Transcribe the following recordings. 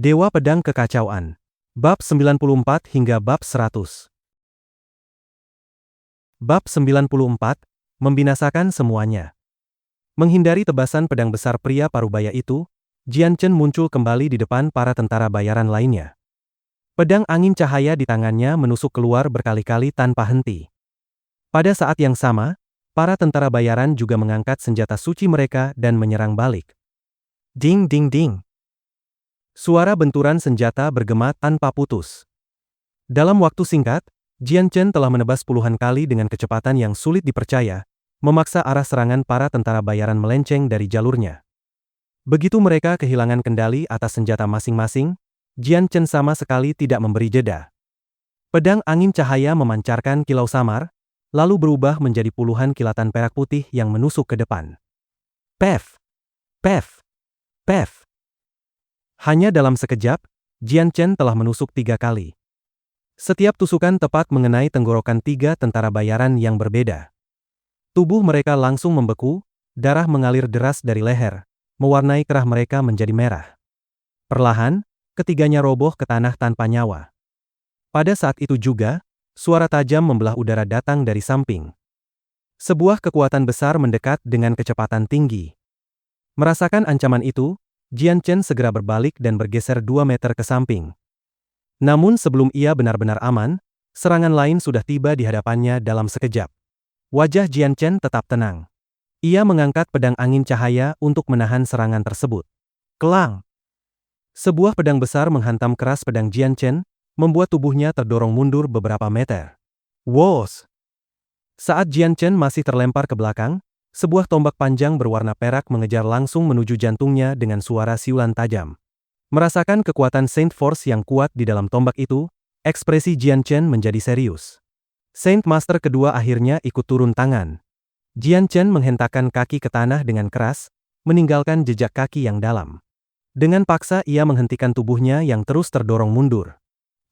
Dewa Pedang Kekacauan. Bab 94 hingga bab 100. Bab 94, membinasakan semuanya. Menghindari tebasan pedang besar pria parubaya itu, Jian Chen muncul kembali di depan para tentara bayaran lainnya. Pedang angin cahaya di tangannya menusuk keluar berkali-kali tanpa henti. Pada saat yang sama, para tentara bayaran juga mengangkat senjata suci mereka dan menyerang balik. Ding ding ding. Suara benturan senjata bergema tanpa putus. Dalam waktu singkat, Jian Chen telah menebas puluhan kali dengan kecepatan yang sulit dipercaya, memaksa arah serangan para tentara bayaran melenceng dari jalurnya. Begitu mereka kehilangan kendali atas senjata masing-masing, Jian Chen sama sekali tidak memberi jeda. Pedang angin cahaya memancarkan kilau samar, lalu berubah menjadi puluhan kilatan perak putih yang menusuk ke depan. Pef! Pef! Pef! Hanya dalam sekejap, Jian Chen telah menusuk 3 kali. Setiap tusukan tepat mengenai tenggorokan 3 tentara bayaran yang berbeda. Tubuh mereka langsung membeku, darah mengalir deras dari leher, mewarnai kerah mereka menjadi merah. Perlahan, ketiganya roboh ke tanah tanpa nyawa. Pada saat itu juga, suara tajam membelah udara datang dari samping. Sebuah kekuatan besar mendekat dengan kecepatan tinggi. Merasakan ancaman itu, Jian Chen segera berbalik dan bergeser 2 meter ke samping. Namun sebelum ia benar-benar aman, serangan lain sudah tiba di hadapannya dalam sekejap. Wajah Jian Chen tetap tenang. Ia mengangkat pedang angin cahaya untuk menahan serangan tersebut. Kelang! Sebuah pedang besar menghantam keras pedang Jian Chen, membuat tubuhnya terdorong mundur beberapa meter. Wos! Saat Jian Chen masih terlempar ke belakang, sebuah tombak panjang berwarna perak mengejar langsung menuju jantungnya dengan suara siulan tajam. Merasakan kekuatan Saint Force yang kuat di dalam tombak itu, ekspresi Jian Chen menjadi serius. Saint Master kedua akhirnya ikut turun tangan. Jian Chen menghentakkan kaki ke tanah dengan keras, meninggalkan jejak kaki yang dalam. Dengan paksa ia menghentikan tubuhnya yang terus terdorong mundur.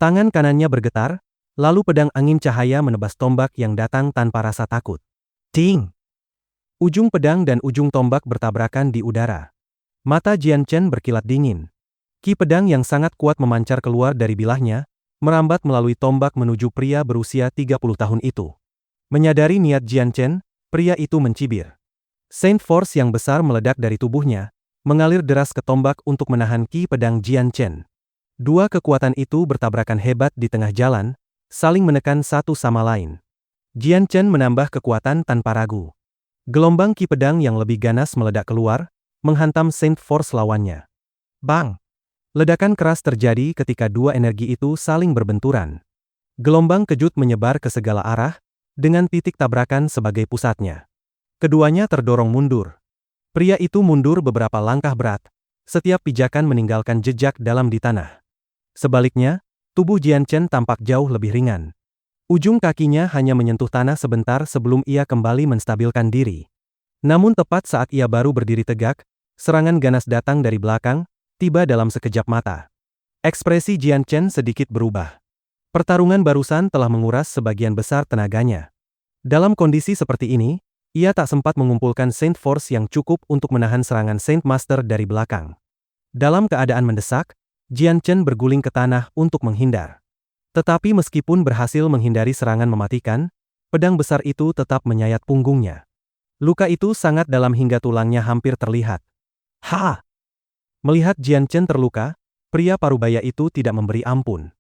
Tangan kanannya bergetar, lalu pedang angin cahaya menebas tombak yang datang tanpa rasa takut. Ting! Ujung pedang dan ujung tombak bertabrakan di udara. Mata Jian Chen berkilat dingin. Ki pedang yang sangat kuat memancar keluar dari bilahnya, merambat melalui tombak menuju pria berusia 30 tahun itu. Menyadari niat Jian Chen, pria itu mencibir. Saint Force yang besar meledak dari tubuhnya, mengalir deras ke tombak untuk menahan ki pedang Jian Chen. Dua kekuatan itu bertabrakan hebat di tengah jalan, saling menekan satu sama lain. Jian Chen menambah kekuatan tanpa ragu. Gelombang ki pedang yang lebih ganas meledak keluar, menghantam Saint Force lawannya. Bang! Ledakan keras terjadi ketika dua energi itu saling berbenturan. Gelombang kejut menyebar ke segala arah, dengan titik tabrakan sebagai pusatnya. Keduanya terdorong mundur. Pria itu mundur beberapa langkah berat, setiap pijakan meninggalkan jejak dalam di tanah. Sebaliknya, tubuh Jian Chen tampak jauh lebih ringan. Ujung kakinya hanya menyentuh tanah sebentar sebelum ia kembali menstabilkan diri. Namun tepat saat ia baru berdiri tegak, serangan ganas datang dari belakang, tiba dalam sekejap mata. Ekspresi Jian Chen sedikit berubah. Pertarungan barusan telah menguras sebagian besar tenaganya. Dalam kondisi seperti ini, ia tak sempat mengumpulkan Saint Force yang cukup untuk menahan serangan Saint Master dari belakang. Dalam keadaan mendesak, Jian Chen berguling ke tanah untuk menghindar. Tetapi meskipun berhasil menghindari serangan mematikan, pedang besar itu tetap menyayat punggungnya. Luka itu sangat dalam hingga tulangnya hampir terlihat. Ha! Melihat Jian Chen terluka, pria parubaya itu tidak memberi ampun.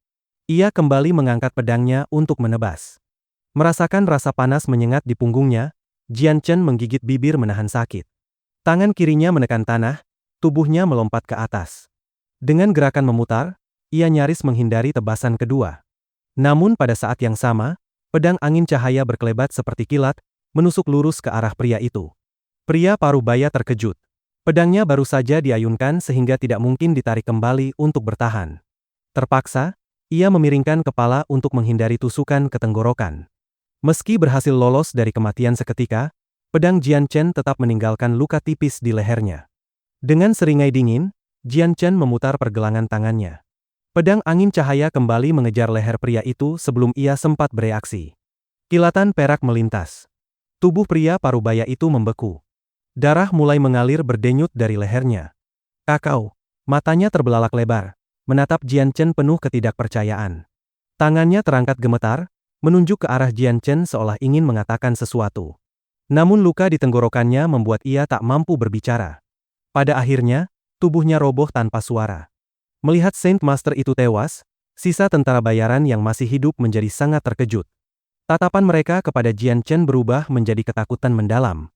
Ia kembali mengangkat pedangnya untuk menebas. Merasakan rasa panas menyengat di punggungnya, Jian Chen menggigit bibir menahan sakit. Tangan kirinya menekan tanah, tubuhnya melompat ke atas. Dengan gerakan memutar, ia nyaris menghindari tebasan kedua. Namun pada saat yang sama, pedang angin cahaya berkelebat seperti kilat, menusuk lurus ke arah pria itu. Pria parubaya terkejut. Pedangnya baru saja diayunkan sehingga tidak mungkin ditarik kembali untuk bertahan. Terpaksa, ia memiringkan kepala untuk menghindari tusukan ke tenggorokan. Meski berhasil lolos dari kematian seketika, pedang Jian Chen tetap meninggalkan luka tipis di lehernya. Dengan seringai dingin, Jian Chen memutar pergelangan tangannya. Pedang angin cahaya kembali mengejar leher pria itu sebelum ia sempat bereaksi. Kilatan perak melintas. Tubuh pria parubaya itu membeku. Darah mulai mengalir berdenyut dari lehernya. Kakao, matanya terbelalak lebar. menatap Jian Chen penuh ketidakpercayaan. Tangannya terangkat gemetar, menunjuk ke arah Jian Chen seolah ingin mengatakan sesuatu. Namun luka di tenggorokannya membuat ia tak mampu berbicara. Pada akhirnya, tubuhnya roboh tanpa suara. Melihat Saint Master itu tewas, sisa tentara bayaran yang masih hidup menjadi sangat terkejut. Tatapan mereka kepada Jian Chen berubah menjadi ketakutan mendalam.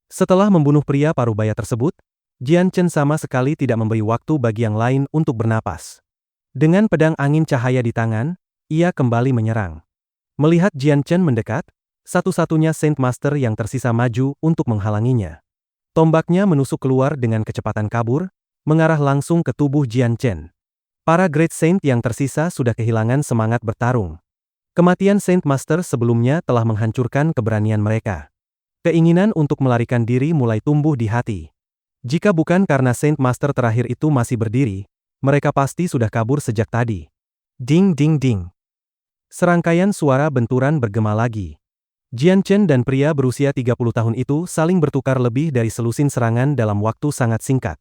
Setelah membunuh pria parubaya tersebut, Jian Chen sama sekali tidak memberi waktu bagi yang lain untuk bernapas. Dengan pedang angin cahaya di tangan, ia kembali menyerang. Melihat Jian Chen mendekat, satu-satunya Saint Master yang tersisa maju untuk menghalanginya. Tombaknya menusuk keluar dengan kecepatan kabur, mengarah langsung ke tubuh Jian Chen. Para Great Saint yang tersisa sudah kehilangan semangat bertarung. Kematian Saint Master sebelumnya telah menghancurkan keberanian mereka. Keinginan untuk melarikan diri mulai tumbuh di hati. Jika bukan karena Saint Master terakhir itu masih berdiri, mereka pasti sudah kabur sejak tadi. Ding ding ding. Serangkaian suara benturan bergema lagi. Jian Chen dan pria berusia 30 tahun itu saling bertukar lebih dari selusin serangan dalam waktu sangat singkat.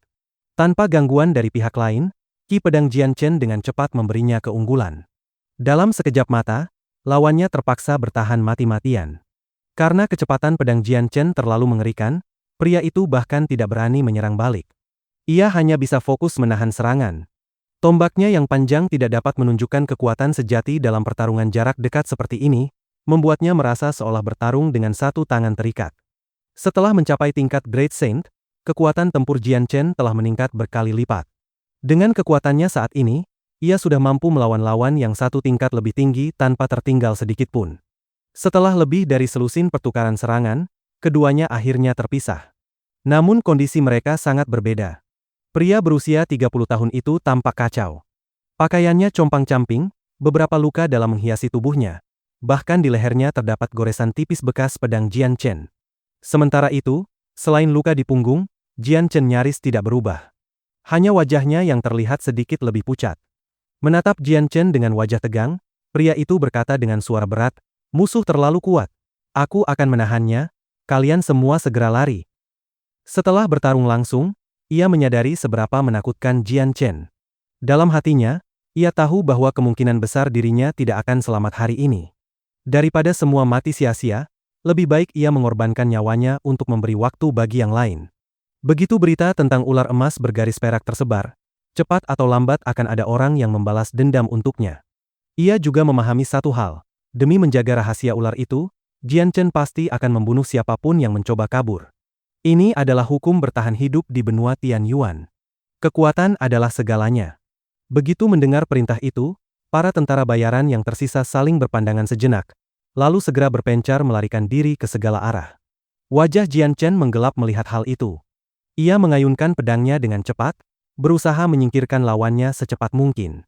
Tanpa gangguan dari pihak lain, ki pedang Jian Chen dengan cepat memberinya keunggulan. Dalam sekejap mata, lawannya terpaksa bertahan mati-matian. Karena kecepatan pedang Jian Chen terlalu mengerikan, pria itu bahkan tidak berani menyerang balik. Ia hanya bisa fokus menahan serangan. Tombaknya yang panjang tidak dapat menunjukkan kekuatan sejati dalam pertarungan jarak dekat seperti ini, membuatnya merasa seolah bertarung dengan satu tangan terikat. Setelah mencapai tingkat Great Saint, kekuatan tempur Jian Chen telah meningkat berkali lipat. Dengan kekuatannya saat ini, ia sudah mampu melawan lawan yang satu tingkat lebih tinggi tanpa tertinggal sedikit pun. Setelah lebih dari selusin pertukaran serangan, keduanya akhirnya terpisah. Namun kondisi mereka sangat berbeda. Pria berusia 30 tahun itu tampak kacau. Pakaiannya compang-camping, beberapa luka dalam menghiasi tubuhnya. Bahkan di lehernya terdapat goresan tipis bekas pedang Jian Chen. Sementara itu, selain luka di punggung, Jian Chen nyaris tidak berubah. Hanya wajahnya yang terlihat sedikit lebih pucat. Menatap Jian Chen dengan wajah tegang, pria itu berkata dengan suara berat, "Musuh terlalu kuat. Aku akan menahannya, kalian semua segera lari." Setelah bertarung langsung, ia menyadari seberapa menakutkan Jian Chen. Dalam hatinya, ia tahu bahwa kemungkinan besar dirinya tidak akan selamat hari ini. Daripada semua mati sia-sia, lebih baik ia mengorbankan nyawanya untuk memberi waktu bagi yang lain. Begitu berita tentang ular emas bergaris perak tersebar, cepat atau lambat akan ada orang yang membalas dendam untuknya. Ia juga memahami satu hal, demi menjaga rahasia ular itu, Jian Chen pasti akan membunuh siapapun yang mencoba kabur. Ini adalah hukum bertahan hidup di benua Tian Yuan. Kekuatan adalah segalanya. Begitu mendengar perintah itu, para tentara bayaran yang tersisa saling berpandangan sejenak, lalu segera berpencar melarikan diri ke segala arah. Wajah Jian Chen menggelap melihat hal itu. Ia mengayunkan pedangnya dengan cepat, berusaha menyingkirkan lawannya secepat mungkin.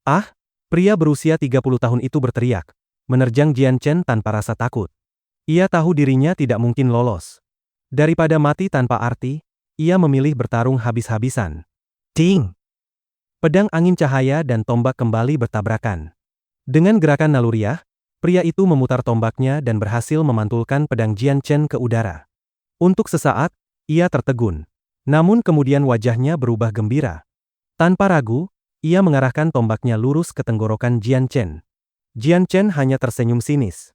"Ah!" Pria berusia 30 tahun itu berteriak, menerjang Jian Chen tanpa rasa takut. Ia tahu dirinya tidak mungkin lolos. Daripada mati tanpa arti, ia memilih bertarung habis-habisan. Ting! Pedang angin cahaya dan tombak kembali bertabrakan. Dengan gerakan naluriah, pria itu memutar tombaknya dan berhasil memantulkan pedang Jian Chen ke udara. Untuk sesaat, ia tertegun. Namun kemudian wajahnya berubah gembira. Tanpa ragu, ia mengarahkan tombaknya lurus ke tenggorokan Jian Chen. Jian Chen hanya tersenyum sinis.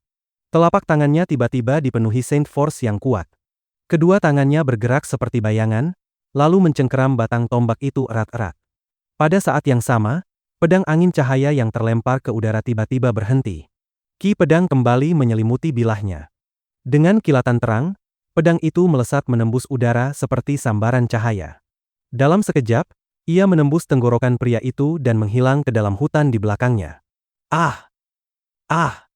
Telapak tangannya tiba-tiba dipenuhi Saint Force yang kuat. Kedua tangannya bergerak seperti bayangan, lalu mencengkeram batang tombak itu erat-erat. Pada saat yang sama, pedang angin cahaya yang terlempar ke udara tiba-tiba berhenti. Ki pedang kembali menyelimuti bilahnya. Dengan kilatan terang, pedang itu melesat menembus udara seperti sambaran cahaya. Dalam sekejap, ia menembus tenggorokan pria itu dan menghilang ke dalam hutan di belakangnya. Ah! Ah!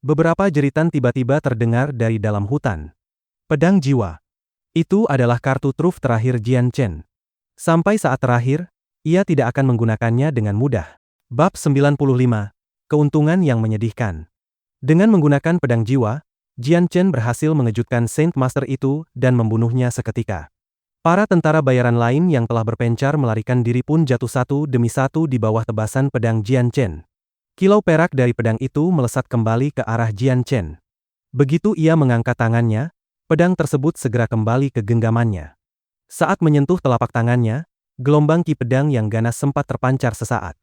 Beberapa jeritan tiba-tiba terdengar dari dalam hutan. Pedang jiwa. Itu adalah kartu truf terakhir Jian Chen. Sampai saat terakhir, ia tidak akan menggunakannya dengan mudah. Bab 95. Keuntungan yang menyedihkan. Dengan menggunakan pedang jiwa, Jian Chen berhasil mengejutkan Saint Master itu dan membunuhnya seketika. Para tentara bayaran lain yang telah berpencar melarikan diri pun jatuh satu demi satu di bawah tebasan pedang Jian Chen. Kilau perak dari pedang itu melesat kembali ke arah Jian Chen. Begitu ia mengangkat tangannya, pedang tersebut segera kembali ke genggamannya. Saat menyentuh telapak tangannya, Gelombang ki pedang yang ganas sempat terpancar sesaat.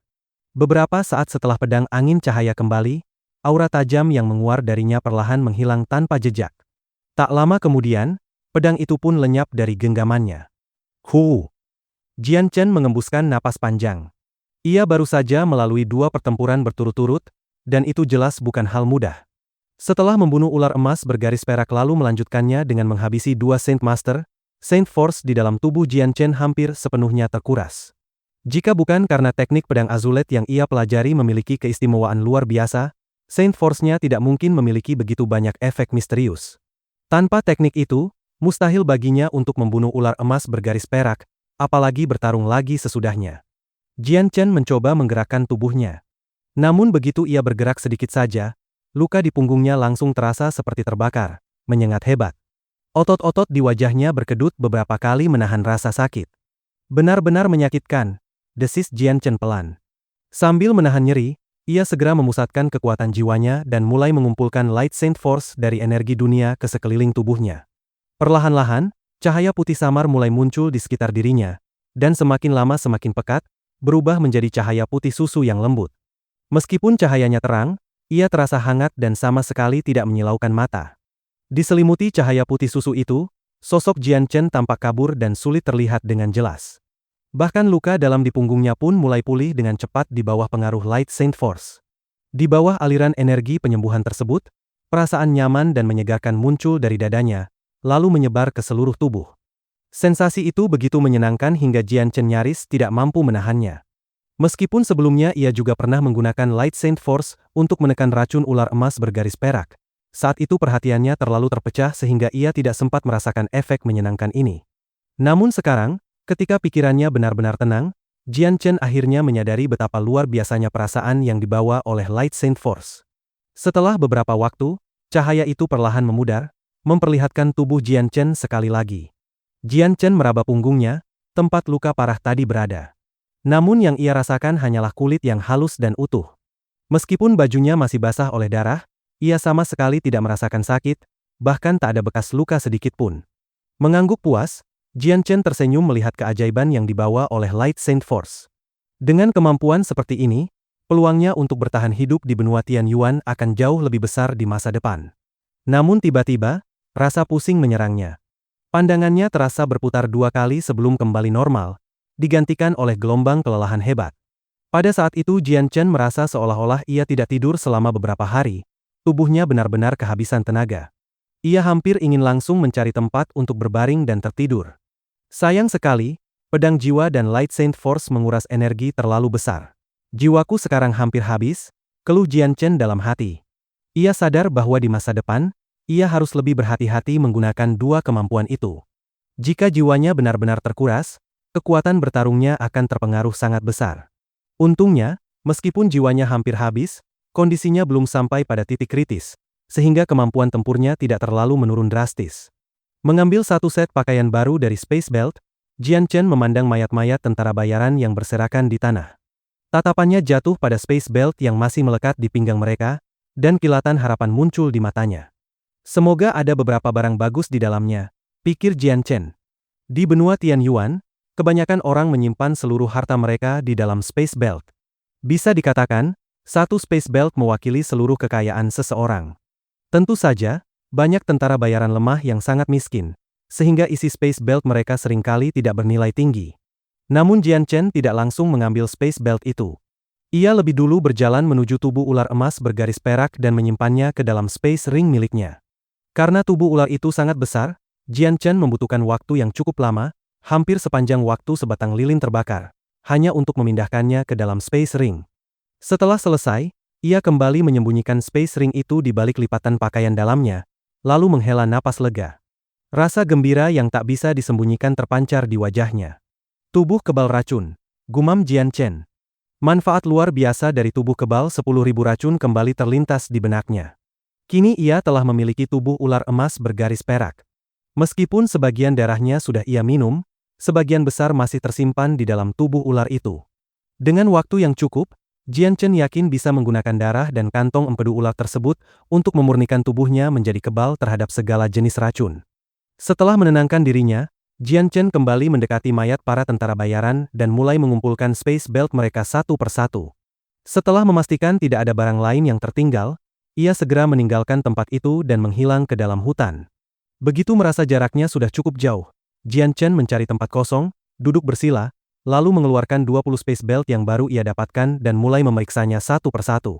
Beberapa saat setelah pedang angin cahaya kembali, aura tajam yang menguar darinya perlahan menghilang tanpa jejak. Tak lama kemudian, pedang itu pun lenyap dari genggamannya. Jian Chen mengembuskan napas panjang. Ia baru saja melalui 2 pertempuran berturut-turut, dan itu jelas bukan hal mudah. Setelah membunuh ular emas bergaris perak lalu melanjutkannya dengan menghabisi 2 Saint Master, Saint Force di dalam tubuh Jian Chen hampir sepenuhnya terkuras. Jika bukan karena teknik pedang azulet yang ia pelajari memiliki keistimewaan luar biasa, Saint Force-nya tidak mungkin memiliki begitu banyak efek misterius. Tanpa teknik itu, mustahil baginya untuk membunuh ular emas bergaris perak, apalagi bertarung lagi sesudahnya. Jian Chen mencoba menggerakkan tubuhnya. Namun begitu ia bergerak sedikit saja, luka di punggungnya langsung terasa seperti terbakar, menyengat hebat. Otot-otot di wajahnya berkedut beberapa kali menahan rasa sakit. Benar-benar menyakitkan, desis Jian Chen pelan. Sambil menahan nyeri, ia segera memusatkan kekuatan jiwanya dan mulai mengumpulkan Light Saint Force dari energi dunia ke sekeliling tubuhnya. Perlahan-lahan, cahaya putih samar mulai muncul di sekitar dirinya, dan semakin lama semakin pekat, berubah menjadi cahaya putih susu yang lembut. Meskipun cahayanya terang, ia terasa hangat dan sama sekali tidak menyilaukan mata. Diselimuti cahaya putih susu itu, sosok Jian Chen tampak kabur dan sulit terlihat dengan jelas. Bahkan luka dalam di punggungnya pun mulai pulih dengan cepat di bawah pengaruh Light Saint Force. Di bawah aliran energi penyembuhan tersebut, perasaan nyaman dan menyegarkan muncul dari dadanya, lalu menyebar ke seluruh tubuh. Sensasi itu begitu menyenangkan hingga Jian Chen nyaris tidak mampu menahannya. Meskipun sebelumnya ia juga pernah menggunakan Light Saint Force untuk menekan racun ular emas bergaris perak, saat itu perhatiannya terlalu terpecah sehingga ia tidak sempat merasakan efek menyenangkan ini. Namun sekarang, ketika pikirannya benar-benar tenang, Jian Chen akhirnya menyadari betapa luar biasanya perasaan yang dibawa oleh Light Saint Force. Setelah beberapa waktu, cahaya itu perlahan memudar, memperlihatkan tubuh Jian Chen sekali lagi. Jian Chen meraba punggungnya, tempat luka parah tadi berada. Namun yang ia rasakan hanyalah kulit yang halus dan utuh. Meskipun bajunya masih basah oleh darah, ia sama sekali tidak merasakan sakit, bahkan tak ada bekas luka sedikit pun. Mengangguk puas, Jian Chen tersenyum melihat keajaiban yang dibawa oleh Light Saint Force. Dengan kemampuan seperti ini, peluangnya untuk bertahan hidup di benua Tianyuan akan jauh lebih besar di masa depan. Namun tiba-tiba, rasa pusing menyerangnya. Pandangannya terasa berputar 2 kali sebelum kembali normal, digantikan oleh gelombang kelelahan hebat. Pada saat itu Jian Chen merasa seolah-olah ia tidak tidur selama beberapa hari, tubuhnya benar-benar kehabisan tenaga. Ia hampir ingin langsung mencari tempat untuk berbaring dan tertidur. Sayang sekali, pedang jiwa dan Light Saint Force menguras energi terlalu besar. Jiwaku sekarang hampir habis, keluh Jian Chen dalam hati. Ia sadar bahwa di masa depan, ia harus lebih berhati-hati menggunakan 2 kemampuan itu. Jika jiwanya benar-benar terkuras, kekuatan bertarungnya akan terpengaruh sangat besar. Untungnya, meskipun jiwanya hampir habis, kondisinya belum sampai pada titik kritis, sehingga kemampuan tempurnya tidak terlalu menurun drastis. Mengambil 1 set pakaian baru dari Space Belt, Jian Chen memandang mayat-mayat tentara bayaran yang berserakan di tanah. Tatapannya jatuh pada Space Belt yang masih melekat di pinggang mereka, dan kilatan harapan muncul di matanya. Semoga ada beberapa barang bagus di dalamnya, pikir Jian Chen. Di benua Tianyuan, kebanyakan orang menyimpan seluruh harta mereka di dalam Space Belt. Bisa dikatakan, 1 Space Belt mewakili seluruh kekayaan seseorang. Tentu saja, banyak tentara bayaran lemah yang sangat miskin, sehingga isi Space Belt mereka seringkali tidak bernilai tinggi. Namun Jian Chen tidak langsung mengambil Space Belt itu. Ia lebih dulu berjalan menuju tubuh ular emas bergaris perak dan menyimpannya ke dalam Space Ring miliknya. Karena tubuh ular itu sangat besar, Jian Chen membutuhkan waktu yang cukup lama, hampir sepanjang waktu sebatang lilin terbakar, hanya untuk memindahkannya ke dalam Space Ring. Setelah selesai, ia kembali menyembunyikan Space Ring itu di balik lipatan pakaian dalamnya, lalu menghela napas lega. Rasa gembira yang tak bisa disembunyikan terpancar di wajahnya. Tubuh kebal racun, gumam Jian Chen. Manfaat luar biasa dari tubuh kebal 10.000 racun kembali terlintas di benaknya. Kini ia telah memiliki tubuh ular emas bergaris perak. Meskipun sebagian darahnya sudah ia minum, sebagian besar masih tersimpan di dalam tubuh ular itu. Dengan waktu yang cukup, Jian Chen yakin bisa menggunakan darah dan kantong empedu ular tersebut untuk memurnikan tubuhnya menjadi kebal terhadap segala jenis racun. Setelah menenangkan dirinya, Jian Chen kembali mendekati mayat para tentara bayaran dan mulai mengumpulkan space belt mereka satu persatu. Setelah memastikan tidak ada barang lain yang tertinggal, ia segera meninggalkan tempat itu dan menghilang ke dalam hutan. Begitu merasa jaraknya sudah cukup jauh, Jian Chen mencari tempat kosong, duduk bersila, lalu mengeluarkan 20 space belt yang baru ia dapatkan dan mulai memeriksanya satu persatu.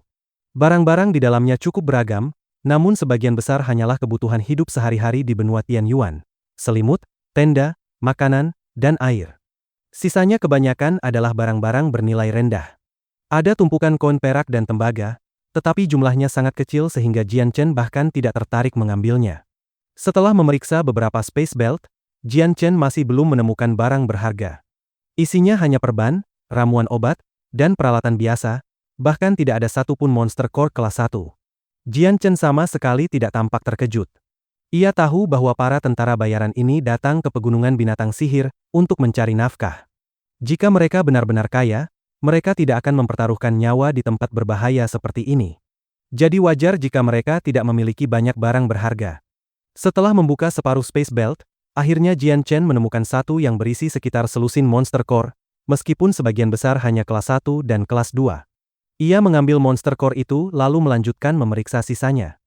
Barang-barang di dalamnya cukup beragam, namun sebagian besar hanyalah kebutuhan hidup sehari-hari di benua Tianyuan. Selimut, tenda, makanan, dan air. Sisanya kebanyakan adalah barang-barang bernilai rendah. Ada tumpukan koin perak dan tembaga, tetapi jumlahnya sangat kecil sehingga Jian Chen bahkan tidak tertarik mengambilnya. Setelah memeriksa beberapa space belt, Jian Chen masih belum menemukan barang berharga. Isinya hanya perban, ramuan obat, dan peralatan biasa, bahkan tidak ada satupun monster core kelas 1. Jian Chen sama sekali tidak tampak terkejut. Ia tahu bahwa para tentara bayaran ini datang ke pegunungan binatang sihir untuk mencari nafkah. Jika mereka benar-benar kaya, mereka tidak akan mempertaruhkan nyawa di tempat berbahaya seperti ini. Jadi wajar jika mereka tidak memiliki banyak barang berharga. Setelah membuka separuh space belt, akhirnya Jian Chen menemukan satu yang berisi sekitar selusin monster core, meskipun sebagian besar hanya kelas 1 dan kelas 2. Ia mengambil monster core itu lalu melanjutkan memeriksa sisanya.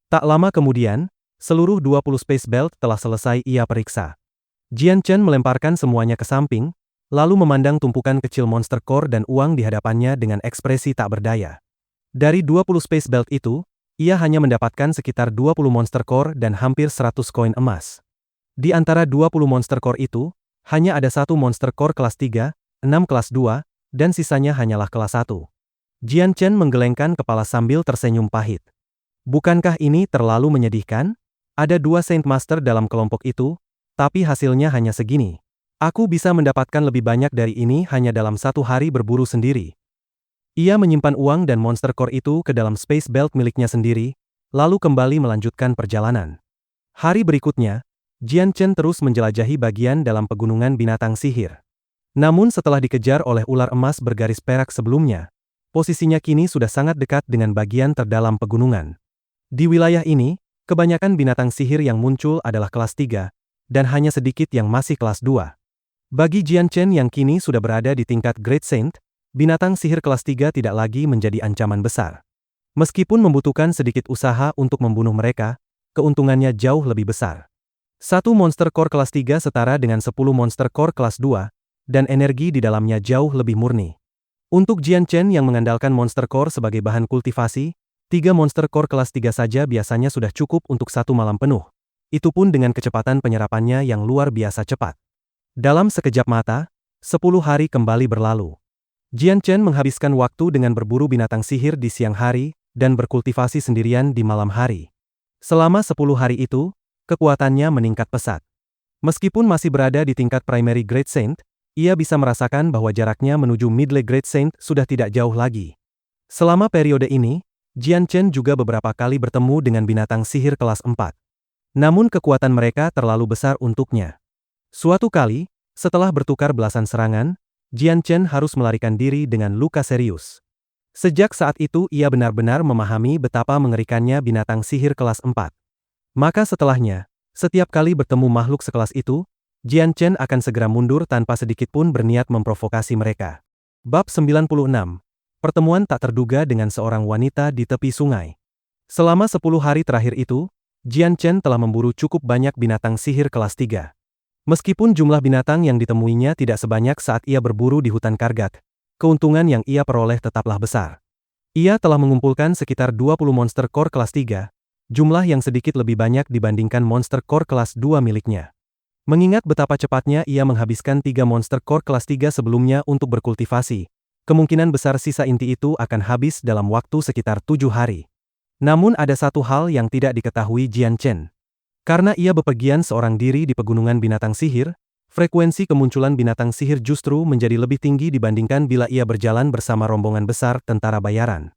Tak lama kemudian, seluruh 20 space belt telah selesai ia periksa. Jian Chen melemparkan semuanya ke samping, lalu memandang tumpukan kecil monster core dan uang di hadapannya dengan ekspresi tak berdaya. Dari 20 space belt itu, ia hanya mendapatkan sekitar 20 monster core dan hampir 100 koin emas. Di antara 20 monster core itu, hanya ada satu monster core kelas 3, 6 kelas 2, dan sisanya hanyalah kelas 1. Jian Chen menggelengkan kepala sambil tersenyum pahit. Bukankah ini terlalu menyedihkan? Ada 2 Saint Master dalam kelompok itu, tapi hasilnya hanya segini. Aku bisa mendapatkan lebih banyak dari ini hanya dalam satu hari berburu sendiri. Ia menyimpan uang dan monster core itu ke dalam space belt miliknya sendiri, lalu kembali melanjutkan perjalanan. Hari berikutnya, Jian Chen terus menjelajahi bagian dalam pegunungan binatang sihir. Namun setelah dikejar oleh ular emas bergaris perak sebelumnya, posisinya kini sudah sangat dekat dengan bagian terdalam pegunungan. Di wilayah ini, kebanyakan binatang sihir yang muncul adalah kelas 3, dan hanya sedikit yang masih kelas 2. Bagi Jian Chen yang kini sudah berada di tingkat Great Saint, binatang sihir kelas 3 tidak lagi menjadi ancaman besar. Meskipun membutuhkan sedikit usaha untuk membunuh mereka, keuntungannya jauh lebih besar. Satu monster core kelas 3 setara dengan 10 monster core kelas 2, dan energi di dalamnya jauh lebih murni. Untuk Jian Chen yang mengandalkan monster core sebagai bahan kultivasi, 3 monster core kelas 3 saja biasanya sudah cukup untuk satu malam penuh. Itu pun dengan kecepatan penyerapannya yang luar biasa cepat. Dalam sekejap mata, 10 hari kembali berlalu. Jian Chen menghabiskan waktu dengan berburu binatang sihir di siang hari, dan berkultivasi sendirian di malam hari. Selama 10 hari itu, kekuatannya meningkat pesat. Meskipun masih berada di tingkat Primary Great Saint, ia bisa merasakan bahwa jaraknya menuju Middle Great Saint sudah tidak jauh lagi. Selama periode ini, Jian Chen juga beberapa kali bertemu dengan binatang sihir kelas 4. Namun kekuatan mereka terlalu besar untuknya. Suatu kali, setelah bertukar belasan serangan, Jian Chen harus melarikan diri dengan luka serius. Sejak saat itu ia benar-benar memahami betapa mengerikannya binatang sihir kelas 4. Maka setelahnya, setiap kali bertemu makhluk sekelas itu, Jian Chen akan segera mundur tanpa sedikit pun berniat memprovokasi mereka. Bab 96. Pertemuan tak terduga dengan seorang wanita di tepi sungai. Selama 10 hari terakhir itu, Jian Chen telah memburu cukup banyak binatang sihir kelas 3. Meskipun jumlah binatang yang ditemuinya tidak sebanyak saat ia berburu di hutan Kargat, keuntungan yang ia peroleh tetaplah besar. Ia telah mengumpulkan sekitar 20 monster core kelas 3, jumlah yang sedikit lebih banyak dibandingkan monster core kelas 2 miliknya. Mengingat betapa cepatnya ia menghabiskan 3 monster core kelas 3 sebelumnya untuk berkultivasi, kemungkinan besar sisa inti itu akan habis dalam waktu sekitar 7 hari. Namun ada satu hal yang tidak diketahui Jian Chen. Karena ia bepergian seorang diri di pegunungan binatang sihir, frekuensi kemunculan binatang sihir justru menjadi lebih tinggi dibandingkan bila ia berjalan bersama rombongan besar tentara bayaran.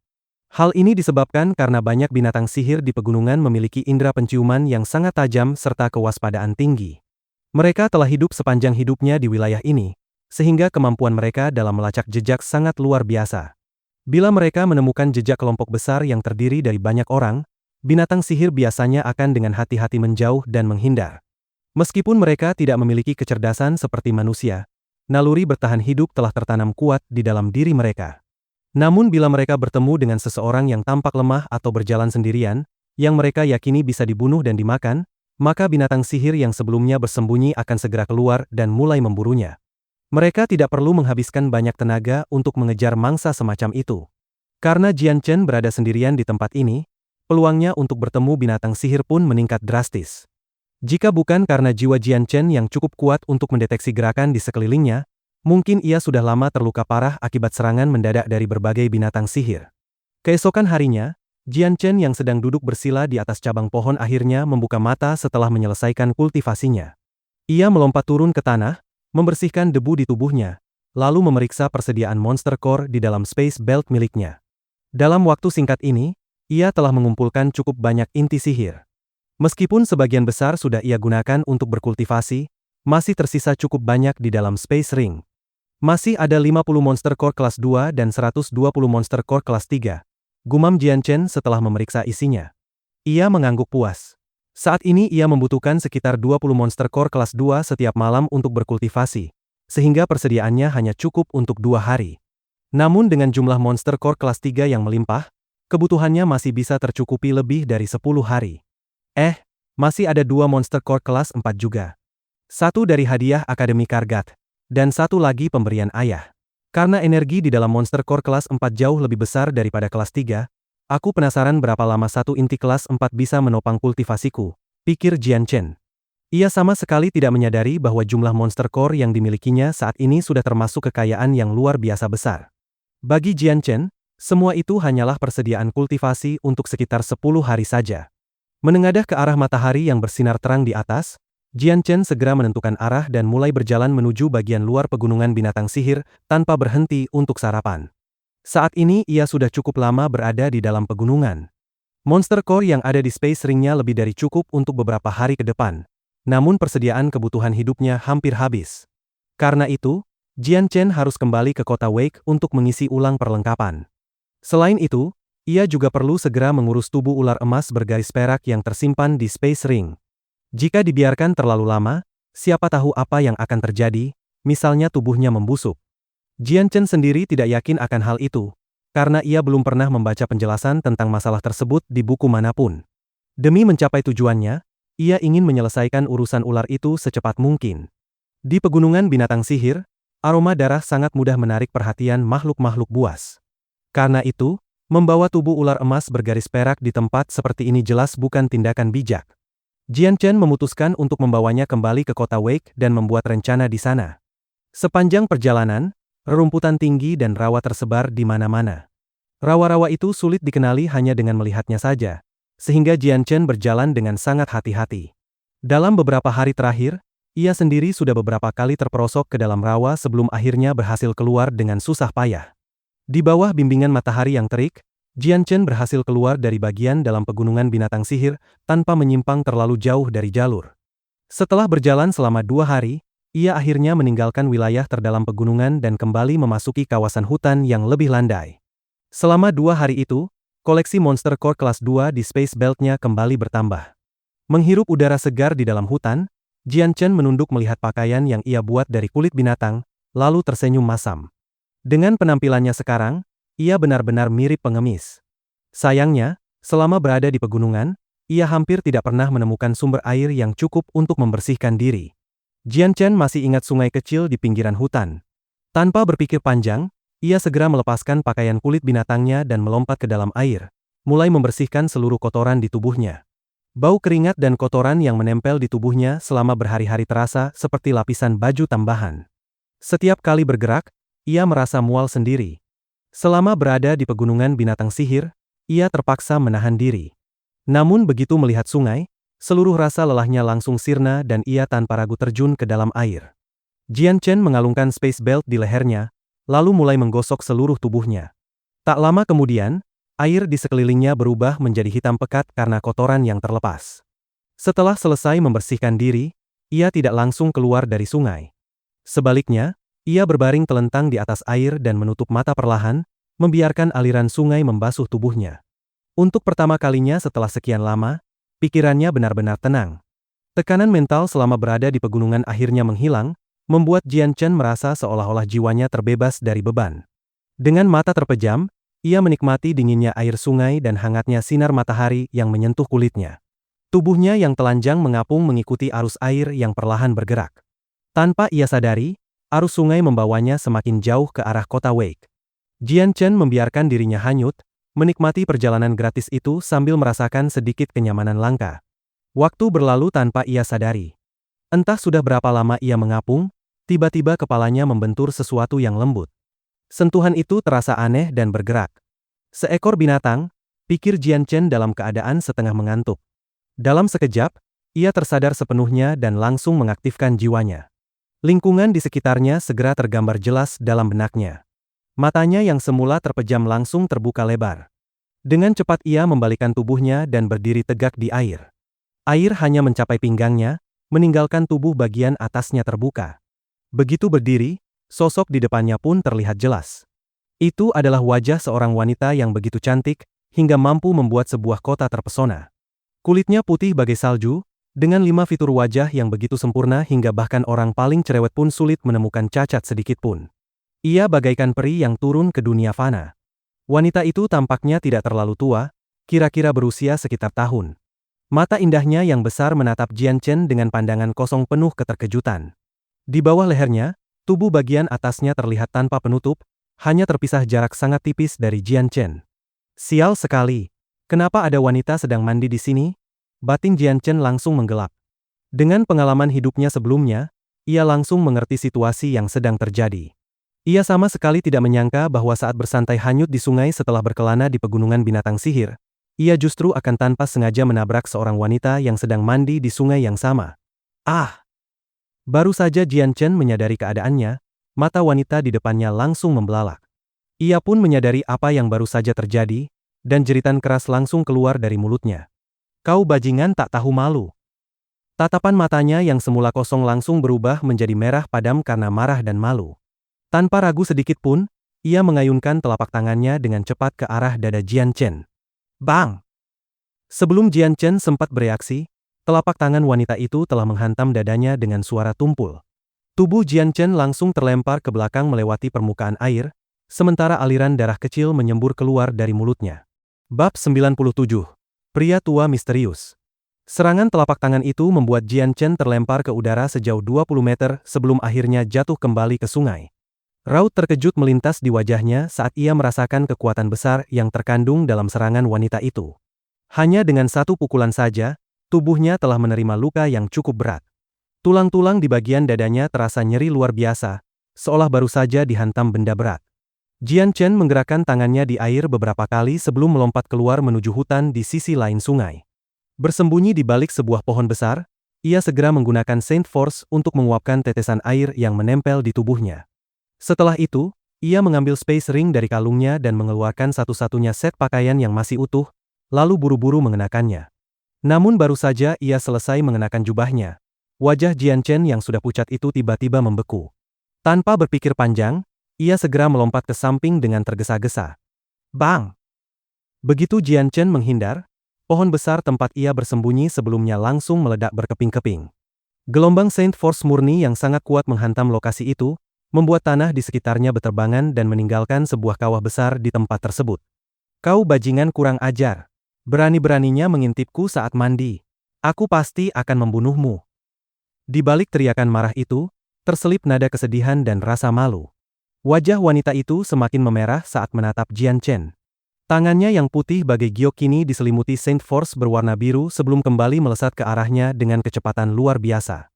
Hal ini disebabkan karena banyak binatang sihir di pegunungan memiliki indera penciuman yang sangat tajam serta kewaspadaan tinggi. Mereka telah hidup sepanjang hidupnya di wilayah ini, sehingga kemampuan mereka dalam melacak jejak sangat luar biasa. Bila mereka menemukan jejak kelompok besar yang terdiri dari banyak orang, binatang sihir biasanya akan dengan hati-hati menjauh dan menghindar. Meskipun mereka tidak memiliki kecerdasan seperti manusia, naluri bertahan hidup telah tertanam kuat di dalam diri mereka. Namun bila mereka bertemu dengan seseorang yang tampak lemah atau berjalan sendirian, yang mereka yakini bisa dibunuh dan dimakan, maka binatang sihir yang sebelumnya bersembunyi akan segera keluar dan mulai memburunya. Mereka tidak perlu menghabiskan banyak tenaga untuk mengejar mangsa semacam itu. Karena Jian Chen berada sendirian di tempat ini, peluangnya untuk bertemu binatang sihir pun meningkat drastis. Jika bukan karena jiwa Jian Chen yang cukup kuat untuk mendeteksi gerakan di sekelilingnya, mungkin ia sudah lama terluka parah akibat serangan mendadak dari berbagai binatang sihir. Keesokan harinya, Jian Chen yang sedang duduk bersila di atas cabang pohon akhirnya membuka mata setelah menyelesaikan kultivasinya. Ia melompat turun ke tanah, membersihkan debu di tubuhnya, lalu memeriksa persediaan monster core di dalam space belt miliknya. Dalam waktu singkat ini, ia telah mengumpulkan cukup banyak inti sihir. Meskipun sebagian besar sudah ia gunakan untuk berkultivasi, masih tersisa cukup banyak di dalam space ring. Masih ada 50 monster core kelas 2 dan 120 monster core kelas 3. Gumam Jian Chen setelah memeriksa isinya. Ia mengangguk puas. Saat ini ia membutuhkan sekitar 20 monster core kelas 2 setiap malam untuk berkultivasi, sehingga persediaannya hanya cukup untuk 2 hari. Namun dengan jumlah monster core kelas 3 yang melimpah, kebutuhannya masih bisa tercukupi lebih dari 10 hari. Masih ada 2 monster core kelas 4 juga. Satu dari hadiah Akademi Kargat, dan satu lagi pemberian ayah. Karena energi di dalam monster core kelas 4 jauh lebih besar daripada kelas 3, aku penasaran berapa lama satu inti kelas 4 bisa menopang kultivasiku, pikir Jian Chen. Ia sama sekali tidak menyadari bahwa jumlah monster core yang dimilikinya saat ini sudah termasuk kekayaan yang luar biasa besar. Bagi Jian Chen, semua itu hanyalah persediaan kultivasi untuk sekitar 10 hari saja. Menengadah ke arah matahari yang bersinar terang di atas, Jian Chen segera menentukan arah dan mulai berjalan menuju bagian luar pegunungan binatang sihir, tanpa berhenti untuk sarapan. Saat ini ia sudah cukup lama berada di dalam pegunungan. Monster core yang ada di space ringnya lebih dari cukup untuk beberapa hari ke depan. Namun persediaan kebutuhan hidupnya hampir habis. Karena itu, Jian Chen harus kembali ke kota Wake untuk mengisi ulang perlengkapan. Selain itu, ia juga perlu segera mengurus tubuh ular emas bergaris perak yang tersimpan di space ring. Jika dibiarkan terlalu lama, siapa tahu apa yang akan terjadi, misalnya tubuhnya membusuk. Jian Chen sendiri tidak yakin akan hal itu, karena ia belum pernah membaca penjelasan tentang masalah tersebut di buku manapun. Demi mencapai tujuannya, ia ingin menyelesaikan urusan ular itu secepat mungkin. Di pegunungan binatang sihir, aroma darah sangat mudah menarik perhatian makhluk-makhluk buas. Karena itu, membawa tubuh ular emas bergaris perak di tempat seperti ini jelas bukan tindakan bijak. Jian Chen memutuskan untuk membawanya kembali ke kota Wake dan membuat rencana di sana. Sepanjang perjalanan, rerumputan tinggi dan rawa tersebar di mana-mana. Rawa-rawa itu sulit dikenali hanya dengan melihatnya saja, sehingga Jian Chen berjalan dengan sangat hati-hati. Dalam beberapa hari terakhir, ia sendiri sudah beberapa kali terperosok ke dalam rawa sebelum akhirnya berhasil keluar dengan susah payah. Di bawah bimbingan matahari yang terik, Jian Chen berhasil keluar dari bagian dalam pegunungan binatang sihir, tanpa menyimpang terlalu jauh dari jalur. Setelah berjalan selama 2 hari, ia akhirnya meninggalkan wilayah terdalam pegunungan dan kembali memasuki kawasan hutan yang lebih landai. Selama 2 hari itu, koleksi monster core kelas 2 di space belt-nya kembali bertambah. Menghirup udara segar di dalam hutan, Jian Chen menunduk melihat pakaian yang ia buat dari kulit binatang, lalu tersenyum masam. Dengan penampilannya sekarang, ia benar-benar mirip pengemis. Sayangnya, selama berada di pegunungan, ia hampir tidak pernah menemukan sumber air yang cukup untuk membersihkan diri. Jian Chen masih ingat sungai kecil di pinggiran hutan. Tanpa berpikir panjang, ia segera melepaskan pakaian kulit binatangnya dan melompat ke dalam air, mulai membersihkan seluruh kotoran di tubuhnya. Bau keringat dan kotoran yang menempel di tubuhnya selama berhari-hari terasa seperti lapisan baju tambahan. Setiap kali bergerak, ia merasa mual sendiri. Selama berada di pegunungan binatang sihir, ia terpaksa menahan diri. Namun begitu melihat sungai, seluruh rasa lelahnya langsung sirna dan ia tanpa ragu terjun ke dalam air. Jian Chen mengalungkan space belt di lehernya, lalu mulai menggosok seluruh tubuhnya. Tak lama kemudian, air di sekelilingnya berubah menjadi hitam pekat karena kotoran yang terlepas. Setelah selesai membersihkan diri, ia tidak langsung keluar dari sungai. Sebaliknya, ia berbaring telentang di atas air dan menutup mata perlahan, membiarkan aliran sungai membasuh tubuhnya. Untuk pertama kalinya setelah sekian lama, pikirannya benar-benar tenang. Tekanan mental selama berada di pegunungan akhirnya menghilang, membuat Jian Chen merasa seolah-olah jiwanya terbebas dari beban. Dengan mata terpejam, ia menikmati dinginnya air sungai dan hangatnya sinar matahari yang menyentuh kulitnya. Tubuhnya yang telanjang mengapung mengikuti arus air yang perlahan bergerak. Tanpa ia sadari, arus sungai membawanya semakin jauh ke arah kota Wake. Jian Chen membiarkan dirinya hanyut, menikmati perjalanan gratis itu sambil merasakan sedikit kenyamanan langka. Waktu berlalu tanpa ia sadari. Entah sudah berapa lama ia mengapung, tiba-tiba kepalanya membentur sesuatu yang lembut. Sentuhan itu terasa aneh dan bergerak. Seekor binatang, pikir Jian Chen dalam keadaan setengah mengantuk. Dalam sekejap, ia tersadar sepenuhnya dan langsung mengaktifkan jiwanya. Lingkungan di sekitarnya segera tergambar jelas dalam benaknya. Matanya yang semula terpejam langsung terbuka lebar. Dengan cepat ia membalikkan tubuhnya dan berdiri tegak di air. Air hanya mencapai pinggangnya, meninggalkan tubuh bagian atasnya terbuka. Begitu berdiri, sosok di depannya pun terlihat jelas. Itu adalah wajah seorang wanita yang begitu cantik, hingga mampu membuat sebuah kota terpesona. Kulitnya putih bagai salju, dengan 5 fitur wajah yang begitu sempurna hingga bahkan orang paling cerewet pun sulit menemukan cacat sedikit pun. Ia bagaikan peri yang turun ke dunia fana. Wanita itu tampaknya tidak terlalu tua, kira-kira berusia sekitar tahun. Mata indahnya yang besar menatap Jian Chen dengan pandangan kosong penuh keterkejutan. Di bawah lehernya, tubuh bagian atasnya terlihat tanpa penutup, hanya terpisah jarak sangat tipis dari Jian Chen. Sial sekali. Kenapa ada wanita sedang mandi di sini? Batin Jian Chen langsung menggelap. Dengan pengalaman hidupnya sebelumnya, ia langsung mengerti situasi yang sedang terjadi. Ia sama sekali tidak menyangka bahwa saat bersantai hanyut di sungai setelah berkelana di pegunungan binatang sihir, ia justru akan tanpa sengaja menabrak seorang wanita yang sedang mandi di sungai yang sama. Ah! Baru saja Jian Chen menyadari keadaannya, mata wanita di depannya langsung membelalak. Ia pun menyadari apa yang baru saja terjadi, dan jeritan keras langsung keluar dari mulutnya. Kau bajingan tak tahu malu. Tatapan matanya yang semula kosong langsung berubah menjadi merah padam karena marah dan malu. Tanpa ragu sedikit pun, ia mengayunkan telapak tangannya dengan cepat ke arah dada Jian Chen. Bang! Sebelum Jian Chen sempat bereaksi, telapak tangan wanita itu telah menghantam dadanya dengan suara tumpul. Tubuh Jian Chen langsung terlempar ke belakang melewati permukaan air, sementara aliran darah kecil menyembur keluar dari mulutnya. Bab 97. Pria tua misterius. Serangan telapak tangan itu membuat Jian Chen terlempar ke udara sejauh 20 meter sebelum akhirnya jatuh kembali ke sungai. Raut terkejut melintas di wajahnya saat ia merasakan kekuatan besar yang terkandung dalam serangan wanita itu. Hanya dengan satu pukulan saja, tubuhnya telah menerima luka yang cukup berat. Tulang-tulang di bagian dadanya terasa nyeri luar biasa, seolah baru saja dihantam benda berat. Jian Chen menggerakkan tangannya di air beberapa kali sebelum melompat keluar menuju hutan di sisi lain sungai. Bersembunyi di balik sebuah pohon besar, ia segera menggunakan Saint Force untuk menguapkan tetesan air yang menempel di tubuhnya. Setelah itu, ia mengambil Space Ring dari kalungnya dan mengeluarkan satu-satunya set pakaian yang masih utuh, lalu buru-buru mengenakannya. Namun baru saja ia selesai mengenakan jubahnya, wajah Jian Chen yang sudah pucat itu tiba-tiba membeku. Tanpa berpikir panjang, ia segera melompat ke samping dengan tergesa-gesa. Bang! Begitu Jian Chen menghindar, pohon besar tempat ia bersembunyi sebelumnya langsung meledak berkeping-keping. Gelombang Saint Force murni yang sangat kuat menghantam lokasi itu, membuat tanah di sekitarnya berterbangan dan meninggalkan sebuah kawah besar di tempat tersebut. Kau bajingan kurang ajar. Berani-beraninya mengintipku saat mandi. Aku pasti akan membunuhmu. Di balik teriakan marah itu, terselip nada kesedihan dan rasa malu. Wajah wanita itu semakin memerah saat menatap Jian Chen. Tangannya yang putih bagai giok kini diselimuti Saint Force berwarna biru sebelum kembali melesat ke arahnya dengan kecepatan luar biasa.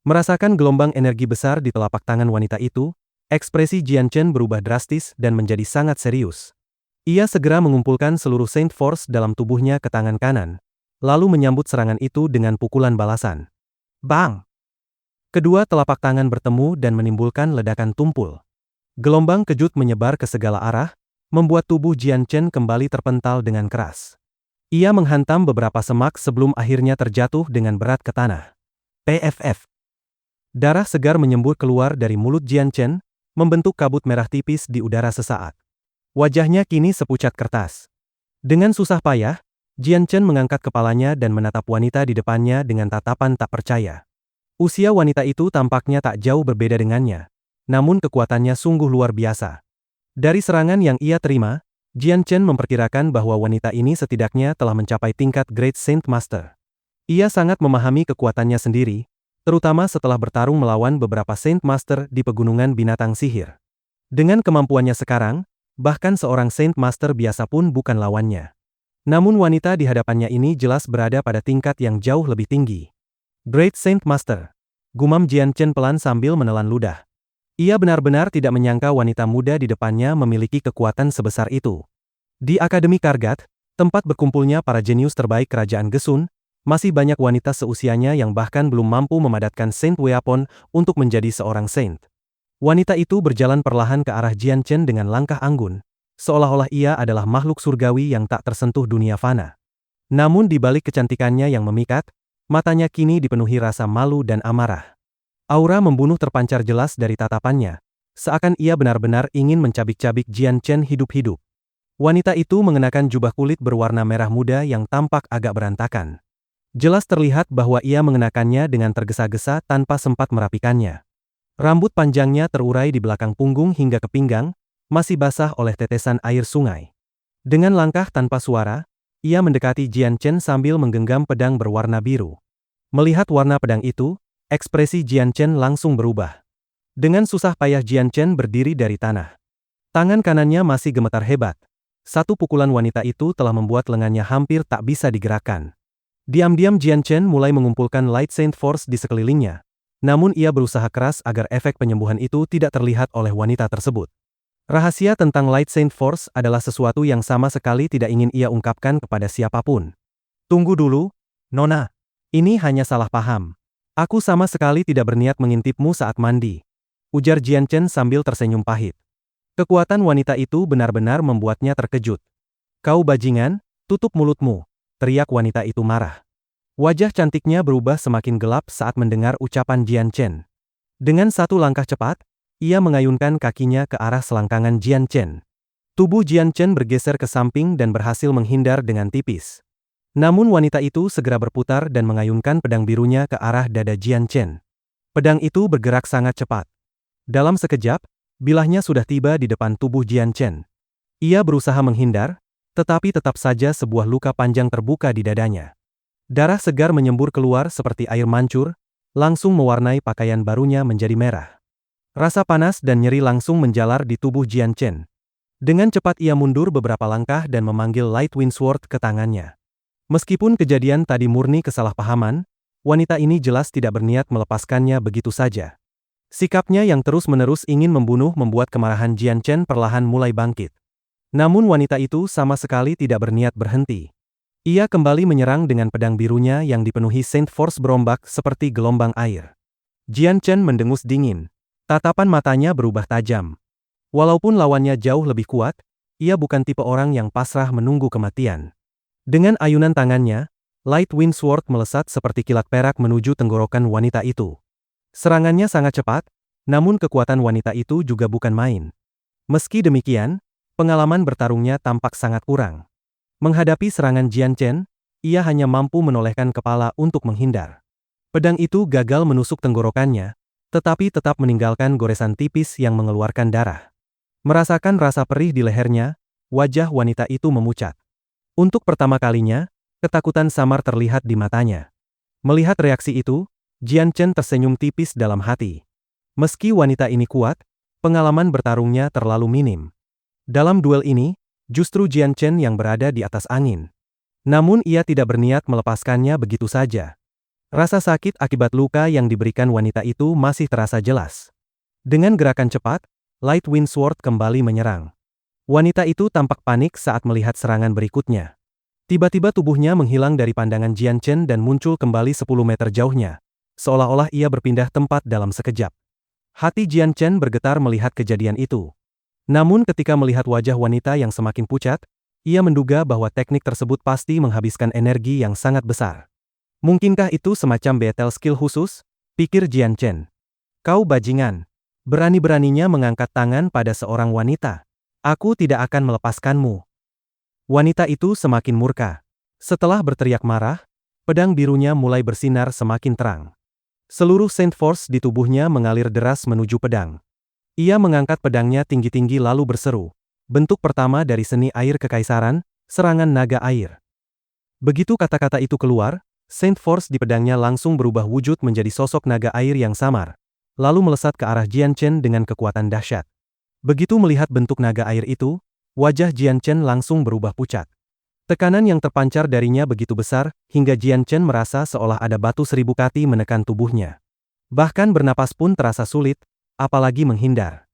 Merasakan gelombang energi besar di telapak tangan wanita itu, ekspresi Jian Chen berubah drastis dan menjadi sangat serius. Ia segera mengumpulkan seluruh Saint Force dalam tubuhnya ke tangan kanan, lalu menyambut serangan itu dengan pukulan balasan. Bang! Kedua telapak tangan bertemu dan menimbulkan ledakan tumpul. Gelombang kejut menyebar ke segala arah, membuat tubuh Jian Chen kembali terpental dengan keras. Ia menghantam beberapa semak sebelum akhirnya terjatuh dengan berat ke tanah. PFF. Darah segar menyembur keluar dari mulut Jian Chen, membentuk kabut merah tipis di udara sesaat. Wajahnya kini sepucat kertas. Dengan susah payah, Jian Chen mengangkat kepalanya dan menatap wanita di depannya dengan tatapan tak percaya. Usia wanita itu tampaknya tak jauh berbeda dengannya. Namun kekuatannya sungguh luar biasa. Dari serangan yang ia terima, Jian Chen memperkirakan bahwa wanita ini setidaknya telah mencapai tingkat Great Saint Master. Ia sangat memahami kekuatannya sendiri, terutama setelah bertarung melawan beberapa Saint Master di pegunungan binatang sihir. Dengan kemampuannya sekarang, bahkan seorang Saint Master biasa pun bukan lawannya. Namun wanita di hadapannya ini jelas berada pada tingkat yang jauh lebih tinggi. Great Saint Master. Gumam Jian Chen pelan sambil menelan ludah. Ia benar-benar tidak menyangka wanita muda di depannya memiliki kekuatan sebesar itu. Di Akademi Kargat, tempat berkumpulnya para jenius terbaik kerajaan Gesun, masih banyak wanita seusianya yang bahkan belum mampu memadatkan Saint Weapon untuk menjadi seorang Saint. Wanita itu berjalan perlahan ke arah Jian Chen dengan langkah anggun, seolah-olah ia adalah makhluk surgawi yang tak tersentuh dunia fana. Namun di balik kecantikannya yang memikat, matanya kini dipenuhi rasa malu dan amarah. Aura membunuh terpancar jelas dari tatapannya, seakan ia benar-benar ingin mencabik-cabik Jian Chen hidup-hidup. Wanita itu mengenakan jubah kulit berwarna merah muda yang tampak agak berantakan. Jelas terlihat bahwa ia mengenakannya dengan tergesa-gesa tanpa sempat merapikannya. Rambut panjangnya terurai di belakang punggung hingga ke pinggang, masih basah oleh tetesan air sungai. Dengan langkah tanpa suara, ia mendekati Jian Chen sambil menggenggam pedang berwarna biru. Melihat warna pedang itu, ekspresi Jian Chen langsung berubah. Dengan susah payah Jian Chen berdiri dari tanah. Tangan kanannya masih gemetar hebat. Satu pukulan wanita itu telah membuat lengannya hampir tak bisa digerakkan. Diam-diam Jian Chen mulai mengumpulkan Light Saint Force di sekelilingnya. Namun ia berusaha keras agar efek penyembuhan itu tidak terlihat oleh wanita tersebut. Rahasia tentang Light Saint Force adalah sesuatu yang sama sekali tidak ingin ia ungkapkan kepada siapapun. Tunggu dulu, Nona. Ini hanya salah paham. Aku sama sekali tidak berniat mengintipmu saat mandi. Ujar Jian Chen sambil tersenyum pahit. Kekuatan wanita itu benar-benar membuatnya terkejut. Kau bajingan, tutup mulutmu, teriak wanita itu marah. Wajah cantiknya berubah semakin gelap saat mendengar ucapan Jian Chen. Dengan satu langkah cepat, ia mengayunkan kakinya ke arah selangkangan Jian Chen. Tubuh Jian Chen bergeser ke samping dan berhasil menghindar dengan tipis. Namun wanita itu segera berputar dan mengayunkan pedang birunya ke arah dada Jian Chen. Pedang itu bergerak sangat cepat. Dalam sekejap, bilahnya sudah tiba di depan tubuh Jian Chen. Ia berusaha menghindar, tetapi tetap saja sebuah luka panjang terbuka di dadanya. Darah segar menyembur keluar seperti air mancur, langsung mewarnai pakaian barunya menjadi merah. Rasa panas dan nyeri langsung menjalar di tubuh Jian Chen. Dengan cepat ia mundur beberapa langkah dan memanggil Light Wind Sword ke tangannya. Meskipun kejadian tadi murni kesalahpahaman, wanita ini jelas tidak berniat melepaskannya begitu saja. Sikapnya yang terus-menerus ingin membunuh membuat kemarahan Jian Chen perlahan mulai bangkit. Namun wanita itu sama sekali tidak berniat berhenti. Ia kembali menyerang dengan pedang birunya yang dipenuhi Saint Force berombak seperti gelombang air. Jian Chen mendengus dingin. Tatapan matanya berubah tajam. Walaupun lawannya jauh lebih kuat, ia bukan tipe orang yang pasrah menunggu kematian. Dengan ayunan tangannya, Light Wind Sword melesat seperti kilat perak menuju tenggorokan wanita itu. Serangannya sangat cepat, namun kekuatan wanita itu juga bukan main. Meski demikian, pengalaman bertarungnya tampak sangat kurang. Menghadapi serangan Jian Chen, ia hanya mampu menolehkan kepala untuk menghindar. Pedang itu gagal menusuk tenggorokannya, tetapi tetap meninggalkan goresan tipis yang mengeluarkan darah. Merasakan rasa perih di lehernya, wajah wanita itu memucat. Untuk pertama kalinya, ketakutan samar terlihat di matanya. Melihat reaksi itu, Jian Chen tersenyum tipis dalam hati. Meski wanita ini kuat, pengalaman bertarungnya terlalu minim. Dalam duel ini, justru Jian Chen yang berada di atas angin. Namun ia tidak berniat melepaskannya begitu saja. Rasa sakit akibat luka yang diberikan wanita itu masih terasa jelas. Dengan gerakan cepat, Light Wind Sword kembali menyerang. Wanita itu tampak panik saat melihat serangan berikutnya. Tiba-tiba tubuhnya menghilang dari pandangan Jian Chen dan muncul kembali 10 meter jauhnya, seolah-olah ia berpindah tempat dalam sekejap. Hati Jian Chen bergetar melihat kejadian itu. Namun ketika melihat wajah wanita yang semakin pucat, ia menduga bahwa teknik tersebut pasti menghabiskan energi yang sangat besar. Mungkinkah itu semacam battle skill khusus? Pikir Jian Chen. Kau bajingan. Berani-beraninya mengangkat tangan pada seorang wanita. Aku tidak akan melepaskanmu. Wanita itu semakin murka. Setelah berteriak marah, pedang birunya mulai bersinar semakin terang. Seluruh Saint Force di tubuhnya mengalir deras menuju pedang. Ia mengangkat pedangnya tinggi-tinggi lalu berseru. Bentuk pertama dari seni air kekaisaran, serangan naga air. Begitu kata-kata itu keluar, Saint Force di pedangnya langsung berubah wujud menjadi sosok naga air yang samar, lalu melesat ke arah Jian Chen dengan kekuatan dahsyat. Begitu melihat bentuk naga air itu, wajah Jian Chen langsung berubah pucat. Tekanan yang terpancar darinya begitu besar, hingga Jian Chen merasa seolah ada batu 1000 kati menekan tubuhnya. Bahkan bernapas pun terasa sulit, apalagi menghindar.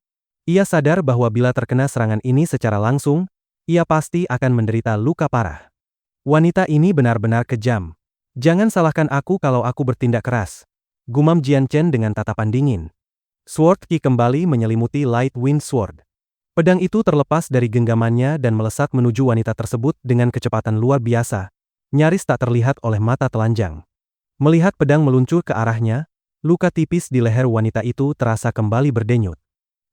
Ia sadar bahwa bila terkena serangan ini secara langsung, ia pasti akan menderita luka parah. Wanita ini benar-benar kejam. Jangan salahkan aku kalau aku bertindak keras, gumam Jian Chen dengan tatapan dingin. Sword Qi kembali menyelimuti Light Wind Sword. Pedang itu terlepas dari genggamannya dan melesat menuju wanita tersebut dengan kecepatan luar biasa, nyaris tak terlihat oleh mata telanjang. Melihat pedang meluncur ke arahnya, luka tipis di leher wanita itu terasa kembali berdenyut.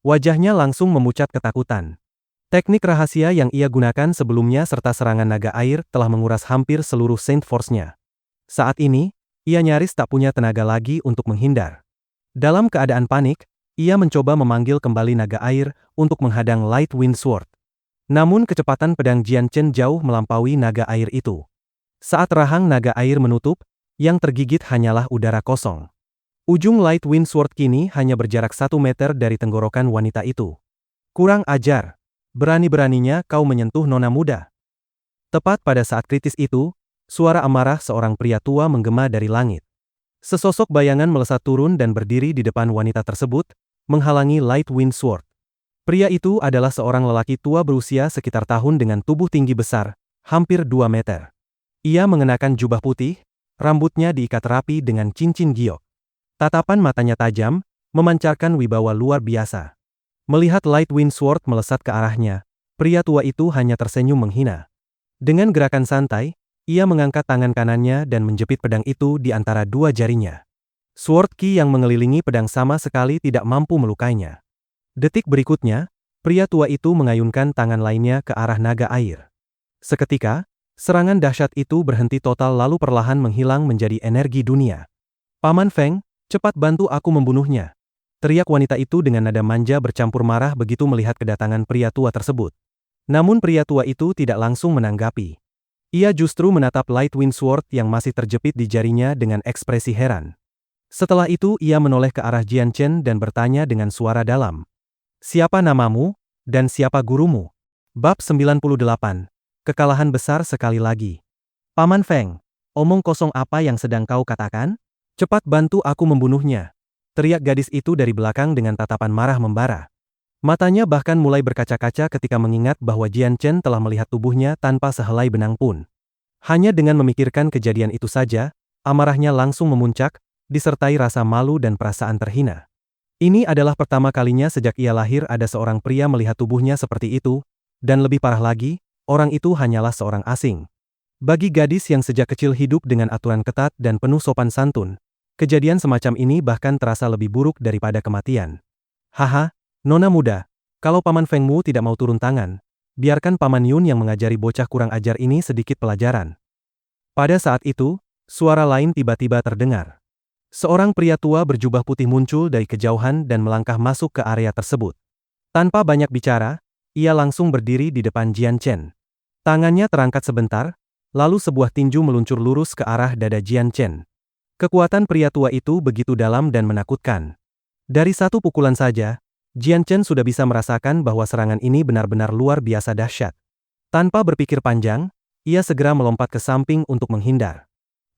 Wajahnya langsung memucat ketakutan. Teknik rahasia yang ia gunakan sebelumnya serta serangan naga air telah menguras hampir seluruh Saint Force-nya. Saat ini, ia nyaris tak punya tenaga lagi untuk menghindar. Dalam keadaan panik, ia mencoba memanggil kembali naga air untuk menghadang Light Wind Sword. Namun kecepatan pedang Jian Chen jauh melampaui naga air itu. Saat rahang naga air menutup, yang tergigit hanyalah udara kosong. Ujung Light Wind Sword kini hanya berjarak 1 meter dari tenggorokan wanita itu. Kurang ajar. Berani-beraninya kau menyentuh nona muda. Tepat pada saat kritis itu, suara amarah seorang pria tua menggema dari langit. Sesosok bayangan melesat turun dan berdiri di depan wanita tersebut, menghalangi Light Wind Sword. Pria itu adalah seorang lelaki tua berusia sekitar tahun dengan tubuh tinggi besar, hampir 2 meter. Ia mengenakan jubah putih, rambutnya diikat rapi dengan cincin giok. Tatapan matanya tajam, memancarkan wibawa luar biasa. Melihat Light Wind Sword melesat ke arahnya, pria tua itu hanya tersenyum menghina. Dengan gerakan santai, ia mengangkat tangan kanannya dan menjepit pedang itu di antara dua jarinya. Sword Qi yang mengelilingi pedang sama sekali tidak mampu melukainya. Detik berikutnya, pria tua itu mengayunkan tangan lainnya ke arah naga air. Seketika, serangan dahsyat itu berhenti total lalu perlahan menghilang menjadi energi dunia. Paman Feng, cepat bantu aku membunuhnya. Teriak wanita itu dengan nada manja bercampur marah begitu melihat kedatangan pria tua tersebut. Namun pria tua itu tidak langsung menanggapi. Ia justru menatap Light Wind Sword yang masih terjepit di jarinya dengan ekspresi heran. Setelah itu ia menoleh ke arah Jian Chen dan bertanya dengan suara dalam. Siapa namamu, dan siapa gurumu? Bab 98. Kekalahan besar sekali lagi. Paman Feng, omong kosong apa yang sedang kau katakan? Cepat bantu aku membunuhnya. Teriak gadis itu dari belakang dengan tatapan marah membara. Matanya bahkan mulai berkaca-kaca ketika mengingat bahwa Jian Chen telah melihat tubuhnya tanpa sehelai benang pun. Hanya dengan memikirkan kejadian itu saja, amarahnya langsung memuncak, disertai rasa malu dan perasaan terhina. Ini adalah pertama kalinya sejak ia lahir ada seorang pria melihat tubuhnya seperti itu, dan lebih parah lagi, orang itu hanyalah seorang asing. Bagi gadis yang sejak kecil hidup dengan aturan ketat dan penuh sopan santun, kejadian semacam ini bahkan terasa lebih buruk daripada kematian. Haha, nona muda, kalau Paman Fengmu tidak mau turun tangan, biarkan Paman Yun yang mengajari bocah kurang ajar ini sedikit pelajaran. Pada saat itu, suara lain tiba-tiba terdengar. Seorang pria tua berjubah putih muncul dari kejauhan dan melangkah masuk ke area tersebut. Tanpa banyak bicara, ia langsung berdiri di depan Jian Chen. Tangannya terangkat sebentar, lalu sebuah tinju meluncur lurus ke arah dada Jian Chen. Kekuatan pria tua itu begitu dalam dan menakutkan. Dari satu pukulan saja, Jian Chen sudah bisa merasakan bahwa serangan ini benar-benar luar biasa dahsyat. Tanpa berpikir panjang, ia segera melompat ke samping untuk menghindar.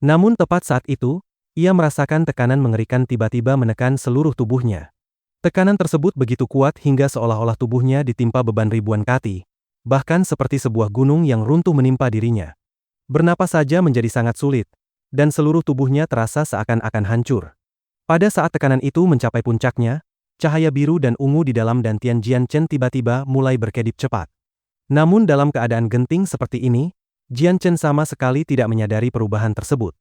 Namun tepat saat itu, ia merasakan tekanan mengerikan tiba-tiba menekan seluruh tubuhnya. Tekanan tersebut begitu kuat hingga seolah-olah tubuhnya ditimpa beban ribuan kati, bahkan seperti sebuah gunung yang runtuh menimpa dirinya. Bernapas saja menjadi sangat sulit, dan seluruh tubuhnya terasa seakan-akan hancur. Pada saat tekanan itu mencapai puncaknya, cahaya biru dan ungu di dalam dantian Jian Chen tiba-tiba mulai berkedip cepat. Namun dalam keadaan genting seperti ini, Jian Chen sama sekali tidak menyadari perubahan tersebut.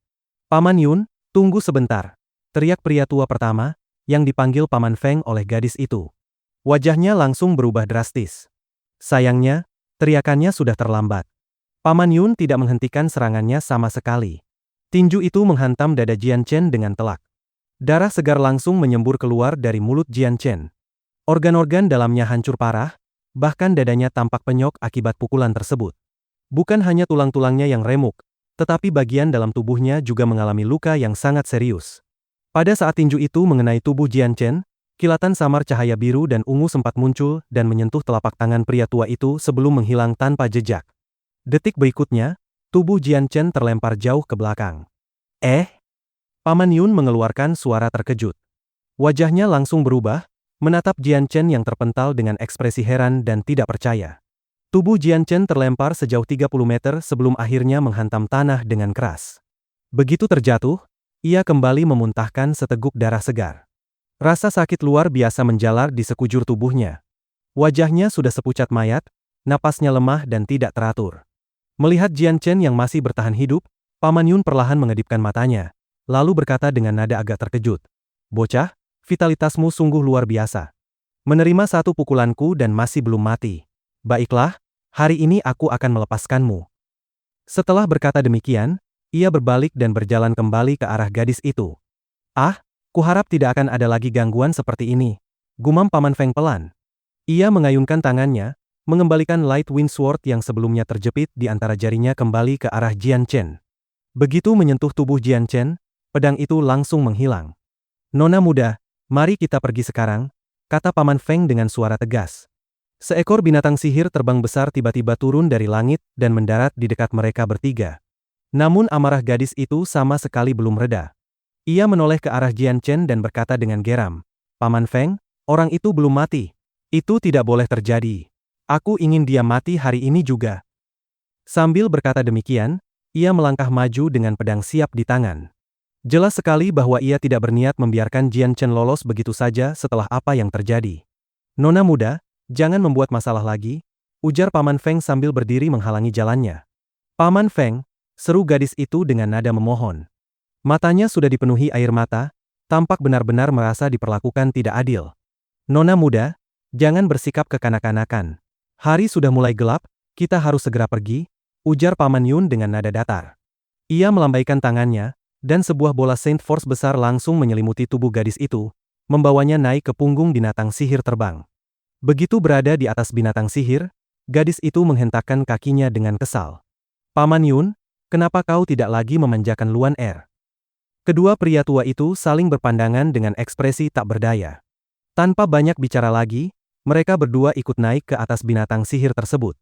Paman Yun, tunggu sebentar, teriak pria tua pertama, yang dipanggil Paman Feng oleh gadis itu. Wajahnya langsung berubah drastis. Sayangnya, teriakannya sudah terlambat. Paman Yun tidak menghentikan serangannya sama sekali. Tinju itu menghantam dada Jian Chen dengan telak. Darah segar langsung menyembur keluar dari mulut Jian Chen. Organ-organ dalamnya hancur parah, bahkan dadanya tampak penyok akibat pukulan tersebut. Bukan hanya tulang-tulangnya yang remuk, tetapi bagian dalam tubuhnya juga mengalami luka yang sangat serius. Pada saat tinju itu mengenai tubuh Jian Chen, kilatan samar cahaya biru dan ungu sempat muncul dan menyentuh telapak tangan pria tua itu sebelum menghilang tanpa jejak. Detik berikutnya, tubuh Jian Chen terlempar jauh ke belakang. Paman Yun mengeluarkan suara terkejut. Wajahnya langsung berubah, menatap Jian Chen yang terpental dengan ekspresi heran dan tidak percaya. Tubuh Jian Chen terlempar sejauh 30 meter sebelum akhirnya menghantam tanah dengan keras. Begitu terjatuh, ia kembali memuntahkan seteguk darah segar. Rasa sakit luar biasa menjalar di sekujur tubuhnya. Wajahnya sudah sepucat mayat, napasnya lemah dan tidak teratur. Melihat Jian Chen yang masih bertahan hidup, Paman Yun perlahan mengedipkan matanya, lalu berkata dengan nada agak terkejut. "Bocah, vitalitasmu sungguh luar biasa. Menerima satu pukulanku dan masih belum mati. Baiklah, hari ini aku akan melepaskanmu." Setelah berkata demikian, ia berbalik dan berjalan kembali ke arah gadis itu. Kuharap tidak akan ada lagi gangguan seperti ini, gumam Paman Feng pelan. Ia mengayunkan tangannya, mengembalikan Light Wind Sword yang sebelumnya terjepit di antara jarinya kembali ke arah Jian Chen. Begitu menyentuh tubuh Jian Chen, pedang itu langsung menghilang. "Nona muda, mari kita pergi sekarang," kata Paman Feng dengan suara tegas. Seekor binatang sihir terbang besar tiba-tiba turun dari langit dan mendarat di dekat mereka bertiga. Namun amarah gadis itu sama sekali belum reda. Ia menoleh ke arah Jian Chen dan berkata dengan geram, "Paman Feng, orang itu belum mati. Itu tidak boleh terjadi. Aku ingin dia mati hari ini juga." Sambil berkata demikian, ia melangkah maju dengan pedang siap di tangan. Jelas sekali bahwa ia tidak berniat membiarkan Jian Chen lolos begitu saja setelah apa yang terjadi. "Nona muda, jangan membuat masalah lagi," ujar Paman Feng sambil berdiri menghalangi jalannya. "Paman Feng," seru gadis itu dengan nada memohon. Matanya sudah dipenuhi air mata, tampak benar-benar merasa diperlakukan tidak adil. "Nona muda, jangan bersikap kekanak-kanakan. Hari sudah mulai gelap, kita harus segera pergi," ujar Paman Yun dengan nada datar. Ia melambaikan tangannya, dan sebuah bola Saint Force besar langsung menyelimuti tubuh gadis itu, membawanya naik ke punggung binatang sihir terbang. Begitu berada di atas binatang sihir, gadis itu menghentakkan kakinya dengan kesal. "Paman Yun, kenapa kau tidak lagi memanjakan Luan Er?" Kedua pria tua itu saling berpandangan dengan ekspresi tak berdaya. Tanpa banyak bicara lagi, mereka berdua ikut naik ke atas binatang sihir tersebut.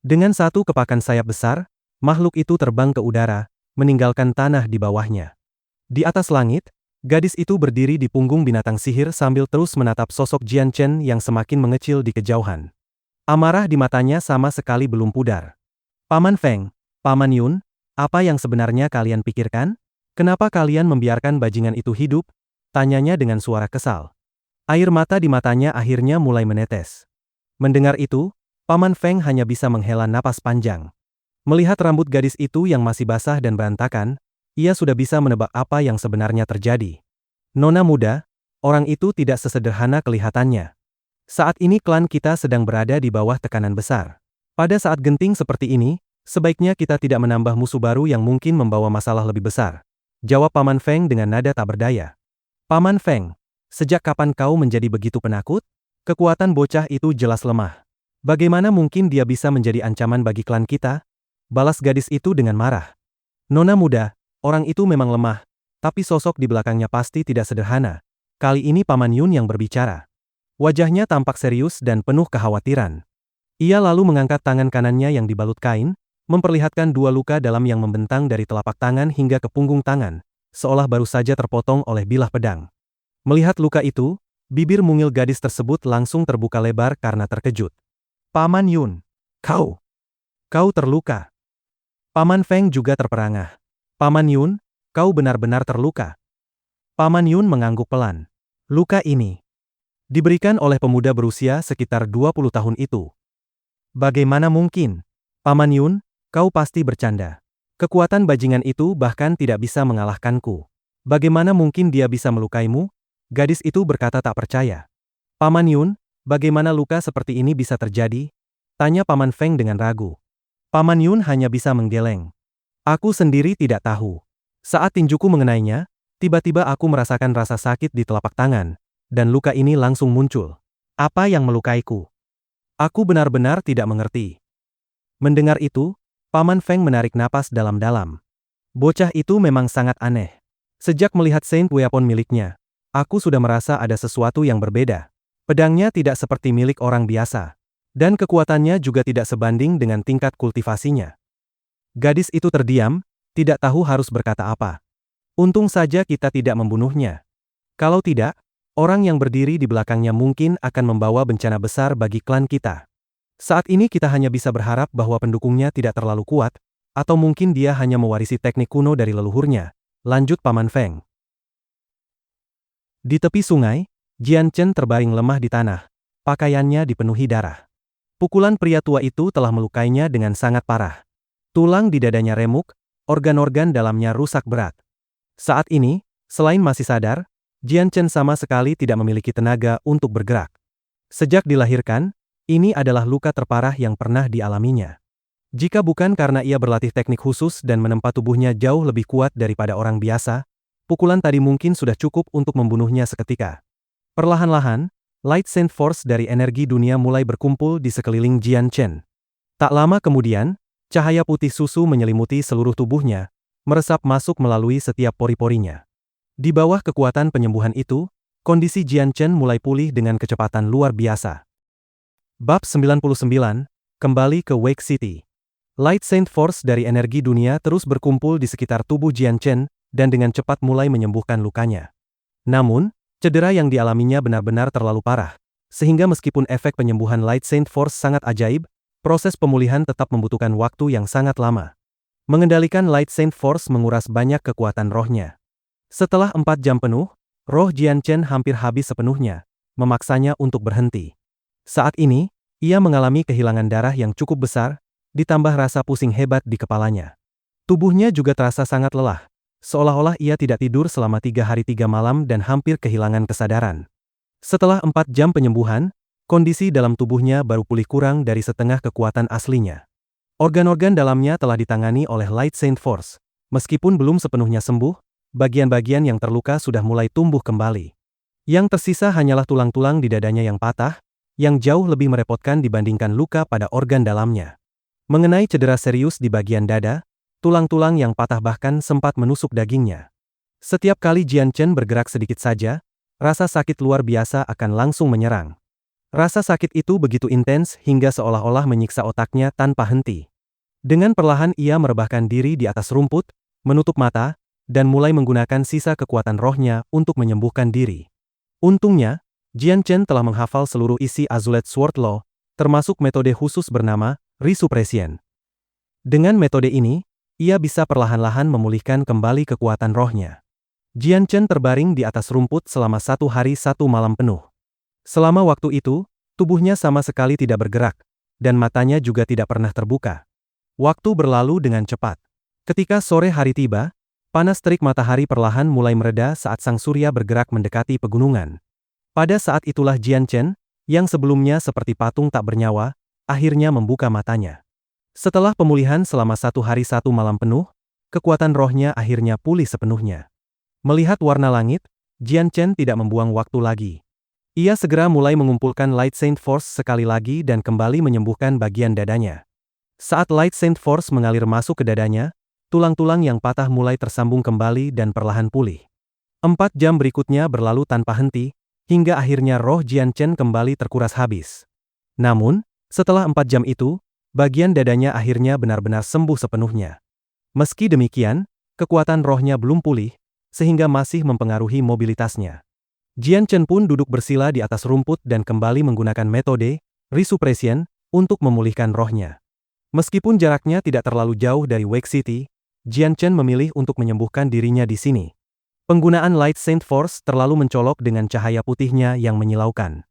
Dengan satu kepakan sayap besar, makhluk itu terbang ke udara, meninggalkan tanah di bawahnya. Di atas langit, gadis itu berdiri di punggung binatang sihir sambil terus menatap sosok Jian Chen yang semakin mengecil di kejauhan. Amarah di matanya sama sekali belum pudar. "Paman Feng, Paman Yun, apa yang sebenarnya kalian pikirkan? Kenapa kalian membiarkan bajingan itu hidup?" tanyanya dengan suara kesal. Air mata di matanya akhirnya mulai menetes. Mendengar itu, Paman Feng hanya bisa menghela napas panjang. Melihat rambut gadis itu yang masih basah dan berantakan, ia sudah bisa menebak apa yang sebenarnya terjadi. "Nona muda, orang itu tidak sesederhana kelihatannya. Saat ini klan kita sedang berada di bawah tekanan besar. Pada saat genting seperti ini, sebaiknya kita tidak menambah musuh baru yang mungkin membawa masalah lebih besar," jawab Paman Feng dengan nada tak berdaya. "Paman Feng, sejak kapan kau menjadi begitu penakut? Kekuatan bocah itu jelas lemah. Bagaimana mungkin dia bisa menjadi ancaman bagi klan kita?" balas gadis itu dengan marah. "Nona muda, orang itu memang lemah, tapi sosok di belakangnya pasti tidak sederhana." Kali ini Paman Yun yang berbicara. Wajahnya tampak serius dan penuh kekhawatiran. Ia lalu mengangkat tangan kanannya yang dibalut kain, memperlihatkan dua luka dalam yang membentang dari telapak tangan hingga ke punggung tangan, seolah baru saja terpotong oleh bilah pedang. Melihat luka itu, bibir mungil gadis tersebut langsung terbuka lebar karena terkejut. "Paman Yun, kau terluka." Paman Feng juga terperangah. "Paman Yun, kau benar-benar terluka." Paman Yun mengangguk pelan. "Luka ini diberikan oleh pemuda berusia sekitar 20 tahun itu." "Bagaimana mungkin? Paman Yun, kau pasti bercanda. Kekuatan bajingan itu bahkan tidak bisa mengalahkanku. Bagaimana mungkin dia bisa melukaimu?" Gadis itu berkata tak percaya. "Paman Yun, bagaimana luka seperti ini bisa terjadi?" tanya Paman Feng dengan ragu. Paman Yun hanya bisa menggeleng. Aku sendiri tidak tahu. Saat tinjuku mengenainya, tiba-tiba aku merasakan rasa sakit di telapak tangan, dan luka ini langsung muncul. Apa yang melukaiku? Aku benar-benar tidak mengerti. Mendengar itu, Paman Feng menarik napas dalam-dalam. Bocah itu memang sangat aneh. Sejak melihat Saint Weapon miliknya, aku sudah merasa ada sesuatu yang berbeda. Pedangnya tidak seperti milik orang biasa. Dan kekuatannya juga tidak sebanding dengan tingkat kultivasinya. Gadis itu terdiam, tidak tahu harus berkata apa. Untung saja kita tidak membunuhnya. Kalau tidak, orang yang berdiri di belakangnya mungkin akan membawa bencana besar bagi klan kita. Saat ini kita hanya bisa berharap bahwa pendukungnya tidak terlalu kuat, atau mungkin dia hanya mewarisi teknik kuno dari leluhurnya, lanjut Paman Feng. Di tepi sungai, Jian Chen terbaring lemah di tanah, pakaiannya dipenuhi darah. Pukulan pria tua itu telah melukainya dengan sangat parah. Tulang di dadanya remuk, organ-organ dalamnya rusak berat. Saat ini, selain masih sadar, Jian Chen sama sekali tidak memiliki tenaga untuk bergerak. Sejak dilahirkan, ini adalah luka terparah yang pernah dialaminya. Jika bukan karena ia berlatih teknik khusus dan menempa tubuhnya jauh lebih kuat daripada orang biasa, pukulan tadi mungkin sudah cukup untuk membunuhnya seketika. Perlahan-lahan, Light Saint Force dari energi dunia mulai berkumpul di sekeliling Jian Chen. Tak lama kemudian, cahaya putih susu menyelimuti seluruh tubuhnya, meresap masuk melalui setiap pori-porinya. Di bawah kekuatan penyembuhan itu, kondisi Jian Chen mulai pulih dengan kecepatan luar biasa. Bab 99, kembali ke Wake City. Light Saint Force dari energi dunia terus berkumpul di sekitar tubuh Jian Chen, dan dengan cepat mulai menyembuhkan lukanya. Namun, cedera yang dialaminya benar-benar terlalu parah, sehingga meskipun efek penyembuhan Light Saint Force sangat ajaib, proses pemulihan tetap membutuhkan waktu yang sangat lama. Mengendalikan Light Saint Force menguras banyak kekuatan rohnya. Setelah 4 jam penuh, roh Jian Chen hampir habis sepenuhnya, memaksanya untuk berhenti. Saat ini, ia mengalami kehilangan darah yang cukup besar, ditambah rasa pusing hebat di kepalanya. Tubuhnya juga terasa sangat lelah. Seolah-olah ia tidak tidur selama 3 hari 3 malam dan hampir kehilangan kesadaran. Setelah 4 jam penyembuhan, kondisi dalam tubuhnya baru pulih kurang dari setengah kekuatan aslinya. Organ-organ dalamnya telah ditangani oleh Light Saint Force. Meskipun belum sepenuhnya sembuh, bagian-bagian yang terluka sudah mulai tumbuh kembali. Yang tersisa hanyalah tulang-tulang di dadanya yang patah, yang jauh lebih merepotkan dibandingkan luka pada organ dalamnya. Mengenai cedera serius di bagian dada, tulang-tulang yang patah bahkan sempat menusuk dagingnya. Setiap kali Jian Chen bergerak sedikit saja, rasa sakit luar biasa akan langsung menyerang. Rasa sakit itu begitu intens hingga seolah-olah menyiksa otaknya tanpa henti. Dengan perlahan ia merebahkan diri di atas rumput, menutup mata, dan mulai menggunakan sisa kekuatan rohnya untuk menyembuhkan diri. Untungnya, Jian Chen telah menghafal seluruh isi Azulete Sword Law, termasuk metode khusus bernama Resupression. Dengan metode ini, ia bisa perlahan-lahan memulihkan kembali kekuatan rohnya. Jian Chen terbaring di atas rumput selama 1 hari 1 malam penuh. Selama waktu itu, tubuhnya sama sekali tidak bergerak, dan matanya juga tidak pernah terbuka. Waktu berlalu dengan cepat. Ketika sore hari tiba, panas terik matahari perlahan mulai mereda saat sang surya bergerak mendekati pegunungan. Pada saat itulah Jian Chen, yang sebelumnya seperti patung tak bernyawa, akhirnya membuka matanya. Setelah pemulihan selama 1 hari 1 malam penuh, kekuatan rohnya akhirnya pulih sepenuhnya. Melihat warna langit, Jian Chen tidak membuang waktu lagi. Ia segera mulai mengumpulkan Light Saint Force sekali lagi dan kembali menyembuhkan bagian dadanya. Saat Light Saint Force mengalir masuk ke dadanya, tulang-tulang yang patah mulai tersambung kembali dan perlahan pulih. 4 jam berikutnya berlalu tanpa henti, hingga akhirnya roh Jian Chen kembali terkuras habis. Namun, setelah 4 jam itu, bagian dadanya akhirnya benar-benar sembuh sepenuhnya. Meski demikian, kekuatan rohnya belum pulih, sehingga masih mempengaruhi mobilitasnya. Jian Chen pun duduk bersila di atas rumput dan kembali menggunakan metode Resupression untuk memulihkan rohnya. Meskipun jaraknya tidak terlalu jauh dari Wake City, Jian Chen memilih untuk menyembuhkan dirinya di sini. Penggunaan Light Saint Force terlalu mencolok dengan cahaya putihnya yang menyilaukan.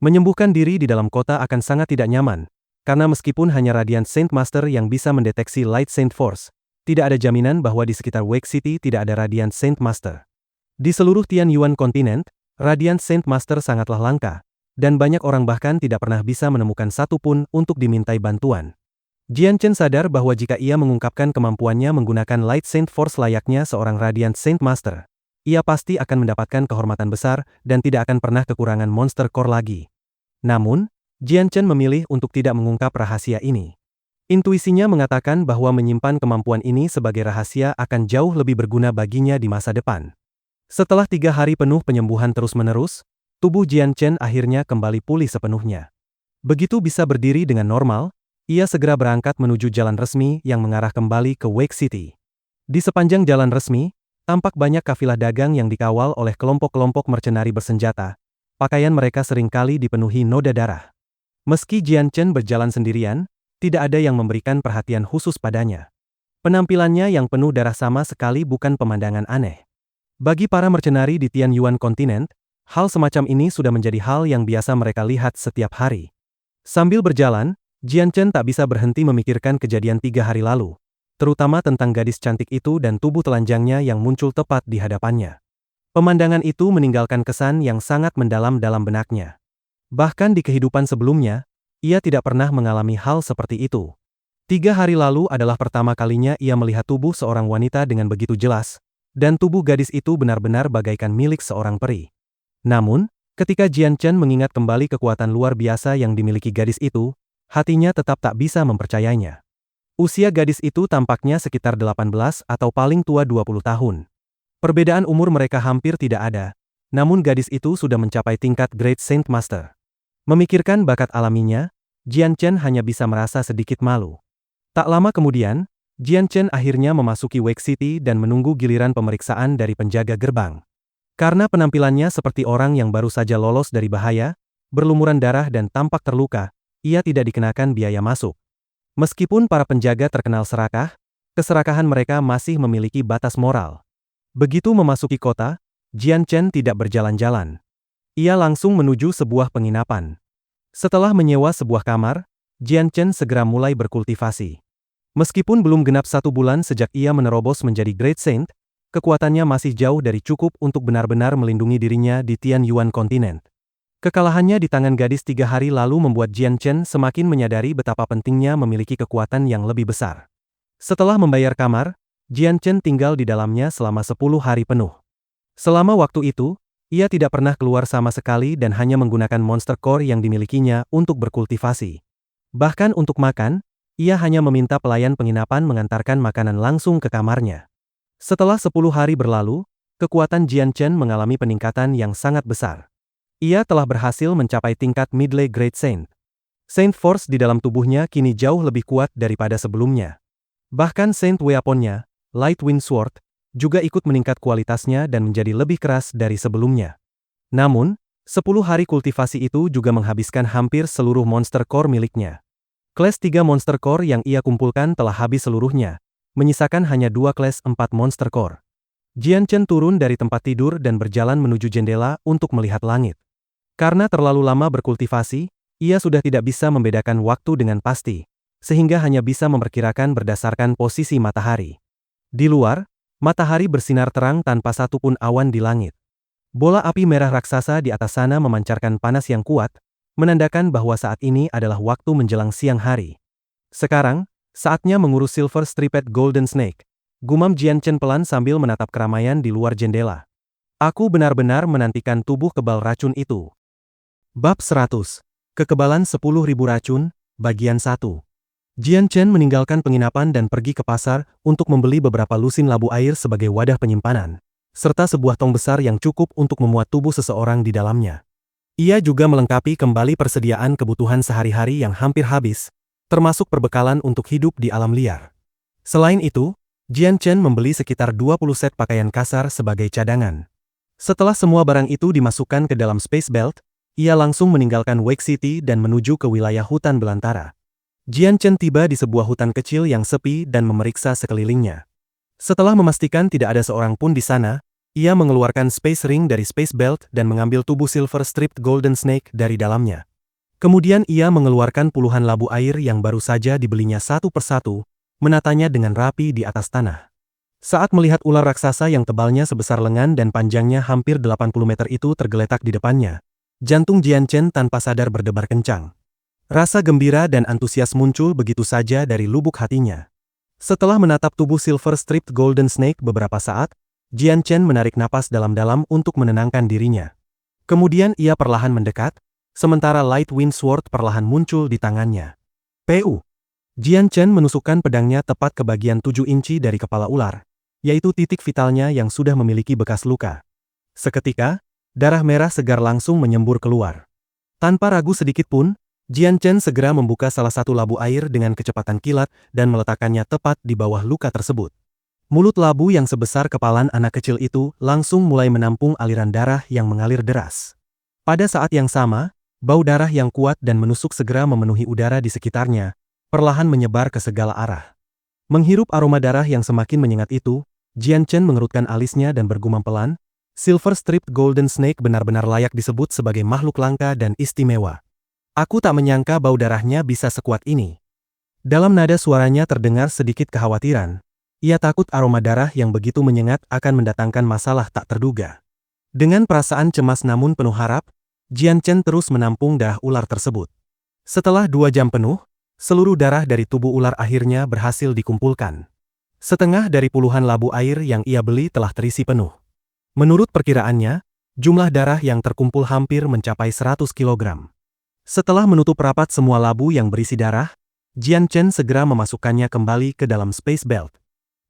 Menyembuhkan diri di dalam kota akan sangat tidak nyaman, karena meskipun hanya Radiant Saint Master yang bisa mendeteksi Light Saint Force, tidak ada jaminan bahwa di sekitar Wake City tidak ada Radiant Saint Master. Di seluruh Tianyuan kontinent, Radiant Saint Master sangatlah langka, dan banyak orang bahkan tidak pernah bisa menemukan satu pun untuk dimintai bantuan. Jian Chen sadar bahwa jika ia mengungkapkan kemampuannya menggunakan Light Saint Force layaknya seorang Radiant Saint Master, ia pasti akan mendapatkan kehormatan besar dan tidak akan pernah kekurangan Monster Core lagi. Namun, Jian Chen memilih untuk tidak mengungkap rahasia ini. Intuisinya mengatakan bahwa menyimpan kemampuan ini sebagai rahasia akan jauh lebih berguna baginya di masa depan. Setelah 3 hari penuh penyembuhan terus-menerus, tubuh Jian Chen akhirnya kembali pulih sepenuhnya. Begitu bisa berdiri dengan normal, ia segera berangkat menuju jalan resmi yang mengarah kembali ke Wake City. Di sepanjang jalan resmi, tampak banyak kafilah dagang yang dikawal oleh kelompok-kelompok mercenari bersenjata. Pakaian mereka seringkali dipenuhi noda darah. Meski Jian Chen berjalan sendirian, tidak ada yang memberikan perhatian khusus padanya. Penampilannya yang penuh darah sama sekali bukan pemandangan aneh. Bagi para mercenari di Tianyuan Continent, hal semacam ini sudah menjadi hal yang biasa mereka lihat setiap hari. Sambil berjalan, Jian Chen tak bisa berhenti memikirkan kejadian 3 hari lalu, terutama tentang gadis cantik itu dan tubuh telanjangnya yang muncul tepat di hadapannya. Pemandangan itu meninggalkan kesan yang sangat mendalam dalam benaknya. Bahkan di kehidupan sebelumnya, ia tidak pernah mengalami hal seperti itu. 3 hari lalu adalah pertama kalinya ia melihat tubuh seorang wanita dengan begitu jelas, dan tubuh gadis itu benar-benar bagaikan milik seorang peri. Namun, ketika Jian Chen mengingat kembali kekuatan luar biasa yang dimiliki gadis itu, hatinya tetap tak bisa mempercayainya. Usia gadis itu tampaknya sekitar 18 atau paling tua 20 tahun. Perbedaan umur mereka hampir tidak ada, namun gadis itu sudah mencapai tingkat Great Saint Master. Memikirkan bakat alaminya, Jian Chen hanya bisa merasa sedikit malu. Tak lama kemudian, Jian Chen akhirnya memasuki Wake City dan menunggu giliran pemeriksaan dari penjaga gerbang. Karena penampilannya seperti orang yang baru saja lolos dari bahaya, berlumuran darah dan tampak terluka, ia tidak dikenakan biaya masuk. Meskipun para penjaga terkenal serakah, keserakahan mereka masih memiliki batas moral. Begitu memasuki kota, Jian Chen tidak berjalan-jalan. Ia langsung menuju sebuah penginapan. Setelah menyewa sebuah kamar, Jian Chen segera mulai berkultivasi. Meskipun belum genap 1 bulan sejak ia menerobos menjadi Great Saint, kekuatannya masih jauh dari cukup untuk benar-benar melindungi dirinya di Tianyuan Continent. Kekalahannya di tangan gadis 3 hari lalu membuat Jian Chen semakin menyadari betapa pentingnya memiliki kekuatan yang lebih besar. Setelah membayar kamar, Jian Chen tinggal di dalamnya selama 10 hari penuh. Selama waktu itu, ia tidak pernah keluar sama sekali dan hanya menggunakan Monster Core yang dimilikinya untuk berkultivasi. Bahkan untuk makan, ia hanya meminta pelayan penginapan mengantarkan makanan langsung ke kamarnya. Setelah 10 hari berlalu, kekuatan Jian Chen mengalami peningkatan yang sangat besar. Ia telah berhasil mencapai tingkat Middle Great Saint. Saint Force di dalam tubuhnya kini jauh lebih kuat daripada sebelumnya. Bahkan Saint Weaponnya, Light Wind Sword, juga ikut meningkat kualitasnya dan menjadi lebih keras dari sebelumnya. Namun, 10 hari kultivasi itu juga menghabiskan hampir seluruh Monster Core miliknya. Kelas 3 Monster Core yang ia kumpulkan telah habis seluruhnya, menyisakan hanya 2 kelas 4 Monster Core. Jian Chen turun dari tempat tidur dan berjalan menuju jendela untuk melihat langit. Karena terlalu lama berkultivasi, ia sudah tidak bisa membedakan waktu dengan pasti, sehingga hanya bisa memperkirakan berdasarkan posisi matahari. Di luar, matahari bersinar terang tanpa satupun awan di langit. Bola api merah raksasa di atas sana memancarkan panas yang kuat, menandakan bahwa saat ini adalah waktu menjelang siang hari. Sekarang, saatnya mengurus Silver Striped Golden Snake, gumam Jian Chen pelan sambil menatap keramaian di luar jendela. Aku benar-benar menantikan tubuh kebal racun itu. Bab 100. Kekebalan 10.000 racun, bagian 1. Jian Chen meninggalkan penginapan dan pergi ke pasar untuk membeli beberapa lusin labu air sebagai wadah penyimpanan, serta sebuah tong besar yang cukup untuk memuat tubuh seseorang di dalamnya. Ia juga melengkapi kembali persediaan kebutuhan sehari-hari yang hampir habis, termasuk perbekalan untuk hidup di alam liar. Selain itu, Jian Chen membeli sekitar 20 set pakaian kasar sebagai cadangan. Setelah semua barang itu dimasukkan ke dalam Space Belt, ia langsung meninggalkan Wake City dan menuju ke wilayah hutan belantara. Jian Chen tiba di sebuah hutan kecil yang sepi dan memeriksa sekelilingnya. Setelah memastikan tidak ada seorang pun di sana, ia mengeluarkan Space Ring dari Space Belt dan mengambil tubuh Silver Striped Golden Snake dari dalamnya. Kemudian ia mengeluarkan puluhan labu air yang baru saja dibelinya satu persatu, menatanya dengan rapi di atas tanah. Saat melihat ular raksasa yang tebalnya sebesar lengan dan panjangnya hampir 80 meter itu tergeletak di depannya, jantung Jian Chen tanpa sadar berdebar kencang. Rasa gembira dan antusias muncul begitu saja dari lubuk hatinya. Setelah menatap tubuh Silver Striped Golden Snake beberapa saat, Jian Chen menarik napas dalam-dalam untuk menenangkan dirinya. Kemudian ia perlahan mendekat, sementara Light Wind Sword perlahan muncul di tangannya. Pu. Jian Chen menusukkan pedangnya tepat ke bagian 7 inci dari kepala ular, yaitu titik vitalnya yang sudah memiliki bekas luka. Seketika, darah merah segar langsung menyembur keluar. Tanpa ragu sedikit pun, Jian Chen segera membuka salah satu labu air dengan kecepatan kilat dan meletakkannya tepat di bawah luka tersebut. Mulut labu yang sebesar kepalan anak kecil itu langsung mulai menampung aliran darah yang mengalir deras. Pada saat yang sama, bau darah yang kuat dan menusuk segera memenuhi udara di sekitarnya, perlahan menyebar ke segala arah. Menghirup aroma darah yang semakin menyengat itu, Jian Chen mengerutkan alisnya dan bergumam pelan, Silver Striped Golden Snake benar-benar layak disebut sebagai makhluk langka dan istimewa. Aku tak menyangka bau darahnya bisa sekuat ini. Dalam nada suaranya terdengar sedikit kekhawatiran. Ia takut aroma darah yang begitu menyengat akan mendatangkan masalah tak terduga. Dengan perasaan cemas namun penuh harap, Jian Chen terus menampung darah ular tersebut. Setelah 2 jam penuh, seluruh darah dari tubuh ular akhirnya berhasil dikumpulkan. Setengah dari puluhan labu air yang ia beli telah terisi penuh. Menurut perkiraannya, jumlah darah yang terkumpul hampir mencapai 100 kilogram. Setelah menutup rapat semua labu yang berisi darah, Jian Chen segera memasukkannya kembali ke dalam Space Belt.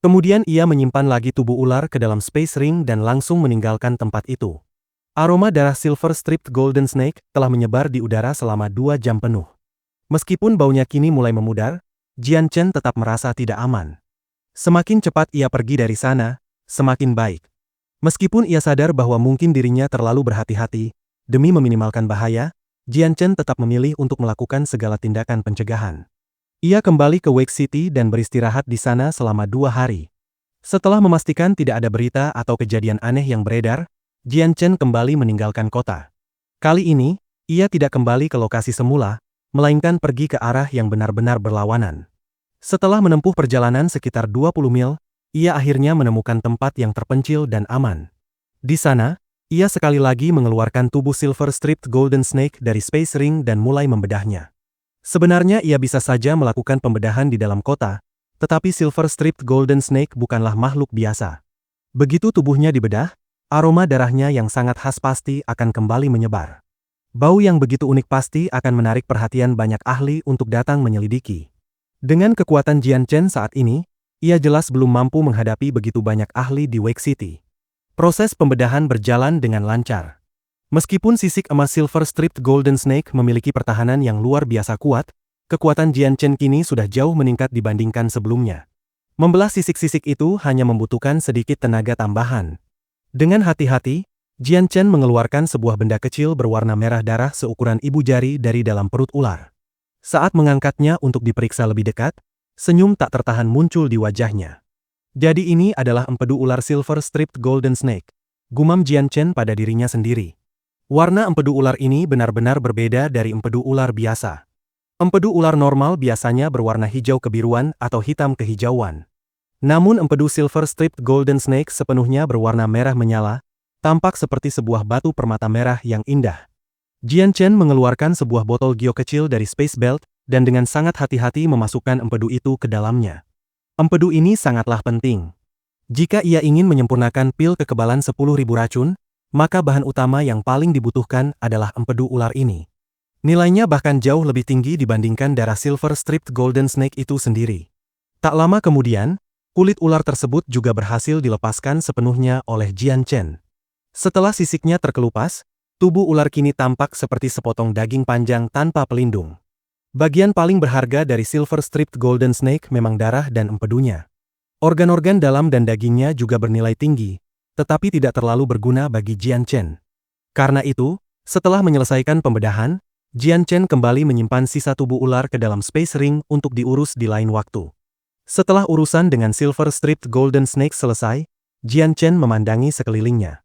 Kemudian ia menyimpan lagi tubuh ular ke dalam Space Ring dan langsung meninggalkan tempat itu. Aroma darah Silver Striped Golden Snake telah menyebar di udara selama 2 jam penuh. Meskipun baunya kini mulai memudar, Jian Chen tetap merasa tidak aman. Semakin cepat ia pergi dari sana, semakin baik. Meskipun ia sadar bahwa mungkin dirinya terlalu berhati-hati, demi meminimalkan bahaya, Jian Chen tetap memilih untuk melakukan segala tindakan pencegahan. Ia kembali ke Wake City dan beristirahat di sana selama 2 hari. Setelah memastikan tidak ada berita atau kejadian aneh yang beredar, Jian Chen kembali meninggalkan kota. Kali ini, ia tidak kembali ke lokasi semula, melainkan pergi ke arah yang benar-benar berlawanan. Setelah menempuh perjalanan sekitar 20 mil, ia akhirnya menemukan tempat yang terpencil dan aman. Di sana, ia sekali lagi mengeluarkan tubuh Silver Striped Golden Snake dari Space Ring dan mulai membedahnya. Sebenarnya ia bisa saja melakukan pembedahan di dalam kota, tetapi Silver Striped Golden Snake bukanlah makhluk biasa. Begitu tubuhnya dibedah, aroma darahnya yang sangat khas pasti akan kembali menyebar. Bau yang begitu unik pasti akan menarik perhatian banyak ahli untuk datang menyelidiki. Dengan kekuatan Jian Chen saat ini, ia jelas belum mampu menghadapi begitu banyak ahli di Wake City. Proses pembedahan berjalan dengan lancar. Meskipun sisik emas Silver Striped Golden Snake memiliki pertahanan yang luar biasa kuat, kekuatan Jian Chen kini sudah jauh meningkat dibandingkan sebelumnya. Membelah sisik-sisik itu hanya membutuhkan sedikit tenaga tambahan. Dengan hati-hati, Jian Chen mengeluarkan sebuah benda kecil berwarna merah darah seukuran ibu jari dari dalam perut ular. Saat mengangkatnya untuk diperiksa lebih dekat, senyum tak tertahan muncul di wajahnya. Jadi ini adalah empedu ular Silver Striped Golden Snake, gumam Jian Chen pada dirinya sendiri. Warna empedu ular ini benar-benar berbeda dari empedu ular biasa. Empedu ular normal biasanya berwarna hijau kebiruan atau hitam kehijauan. Namun empedu Silver Striped Golden Snake sepenuhnya berwarna merah menyala, tampak seperti sebuah batu permata merah yang indah. Jian Chen mengeluarkan sebuah botol gio kecil dari Space Belt, dan dengan sangat hati-hati memasukkan empedu itu ke dalamnya. Empedu ini sangatlah penting. Jika ia ingin menyempurnakan pil kekebalan 10.000 racun, maka bahan utama yang paling dibutuhkan adalah empedu ular ini. Nilainya bahkan jauh lebih tinggi dibandingkan darah Silver Striped Golden Snake itu sendiri. Tak lama kemudian, kulit ular tersebut juga berhasil dilepaskan sepenuhnya oleh Jian Chen. Setelah sisiknya terkelupas, tubuh ular kini tampak seperti sepotong daging panjang tanpa pelindung. Bagian paling berharga dari Silver Striped Golden Snake memang darah dan empedunya. Organ-organ dalam dan dagingnya juga bernilai tinggi, tetapi tidak terlalu berguna bagi Jian Chen. Karena itu, setelah menyelesaikan pembedahan, Jian Chen kembali menyimpan sisa tubuh ular ke dalam Space Ring untuk diurus di lain waktu. Setelah urusan dengan Silver Striped Golden Snake selesai, Jian Chen memandangi sekelilingnya.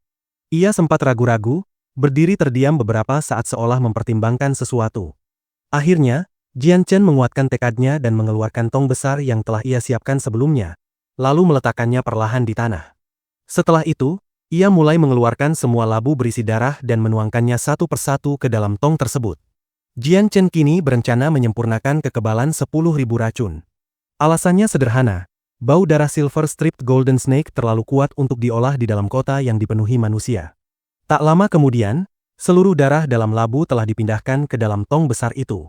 Ia sempat ragu-ragu, berdiri terdiam beberapa saat seolah mempertimbangkan sesuatu. Akhirnya, Jian Chen menguatkan tekadnya dan mengeluarkan tong besar yang telah ia siapkan sebelumnya, lalu meletakkannya perlahan di tanah. Setelah itu, ia mulai mengeluarkan semua labu berisi darah dan menuangkannya satu persatu ke dalam tong tersebut. Jian Chen kini berencana menyempurnakan kekebalan 10.000 racun. Alasannya sederhana, bau darah Silver Striped Golden Snake terlalu kuat untuk diolah di dalam kota yang dipenuhi manusia. Tak lama kemudian, seluruh darah dalam labu telah dipindahkan ke dalam tong besar itu.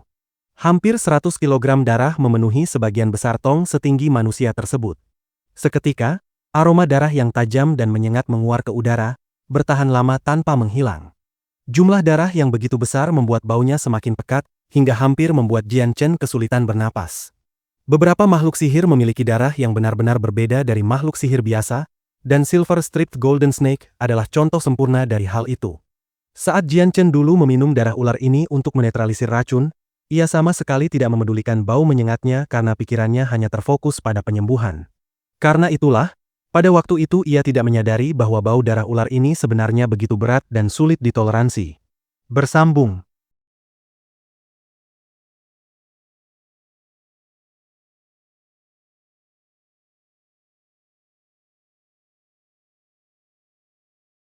Hampir 100 kilogram darah memenuhi sebagian besar tong setinggi manusia tersebut. Seketika, aroma darah yang tajam dan menyengat menguar ke udara, bertahan lama tanpa menghilang. Jumlah darah yang begitu besar membuat baunya semakin pekat, hingga hampir membuat Jian Chen kesulitan bernapas. Beberapa makhluk sihir memiliki darah yang benar-benar berbeda dari makhluk sihir biasa, dan Silver Striped Golden Snake adalah contoh sempurna dari hal itu. Saat Jian Chen dulu meminum darah ular ini untuk menetralisir racun, ia sama sekali tidak memedulikan bau menyengatnya karena pikirannya hanya terfokus pada penyembuhan. Karena itulah, pada waktu itu ia tidak menyadari bahwa bau darah ular ini sebenarnya begitu berat dan sulit ditoleransi. Bersambung.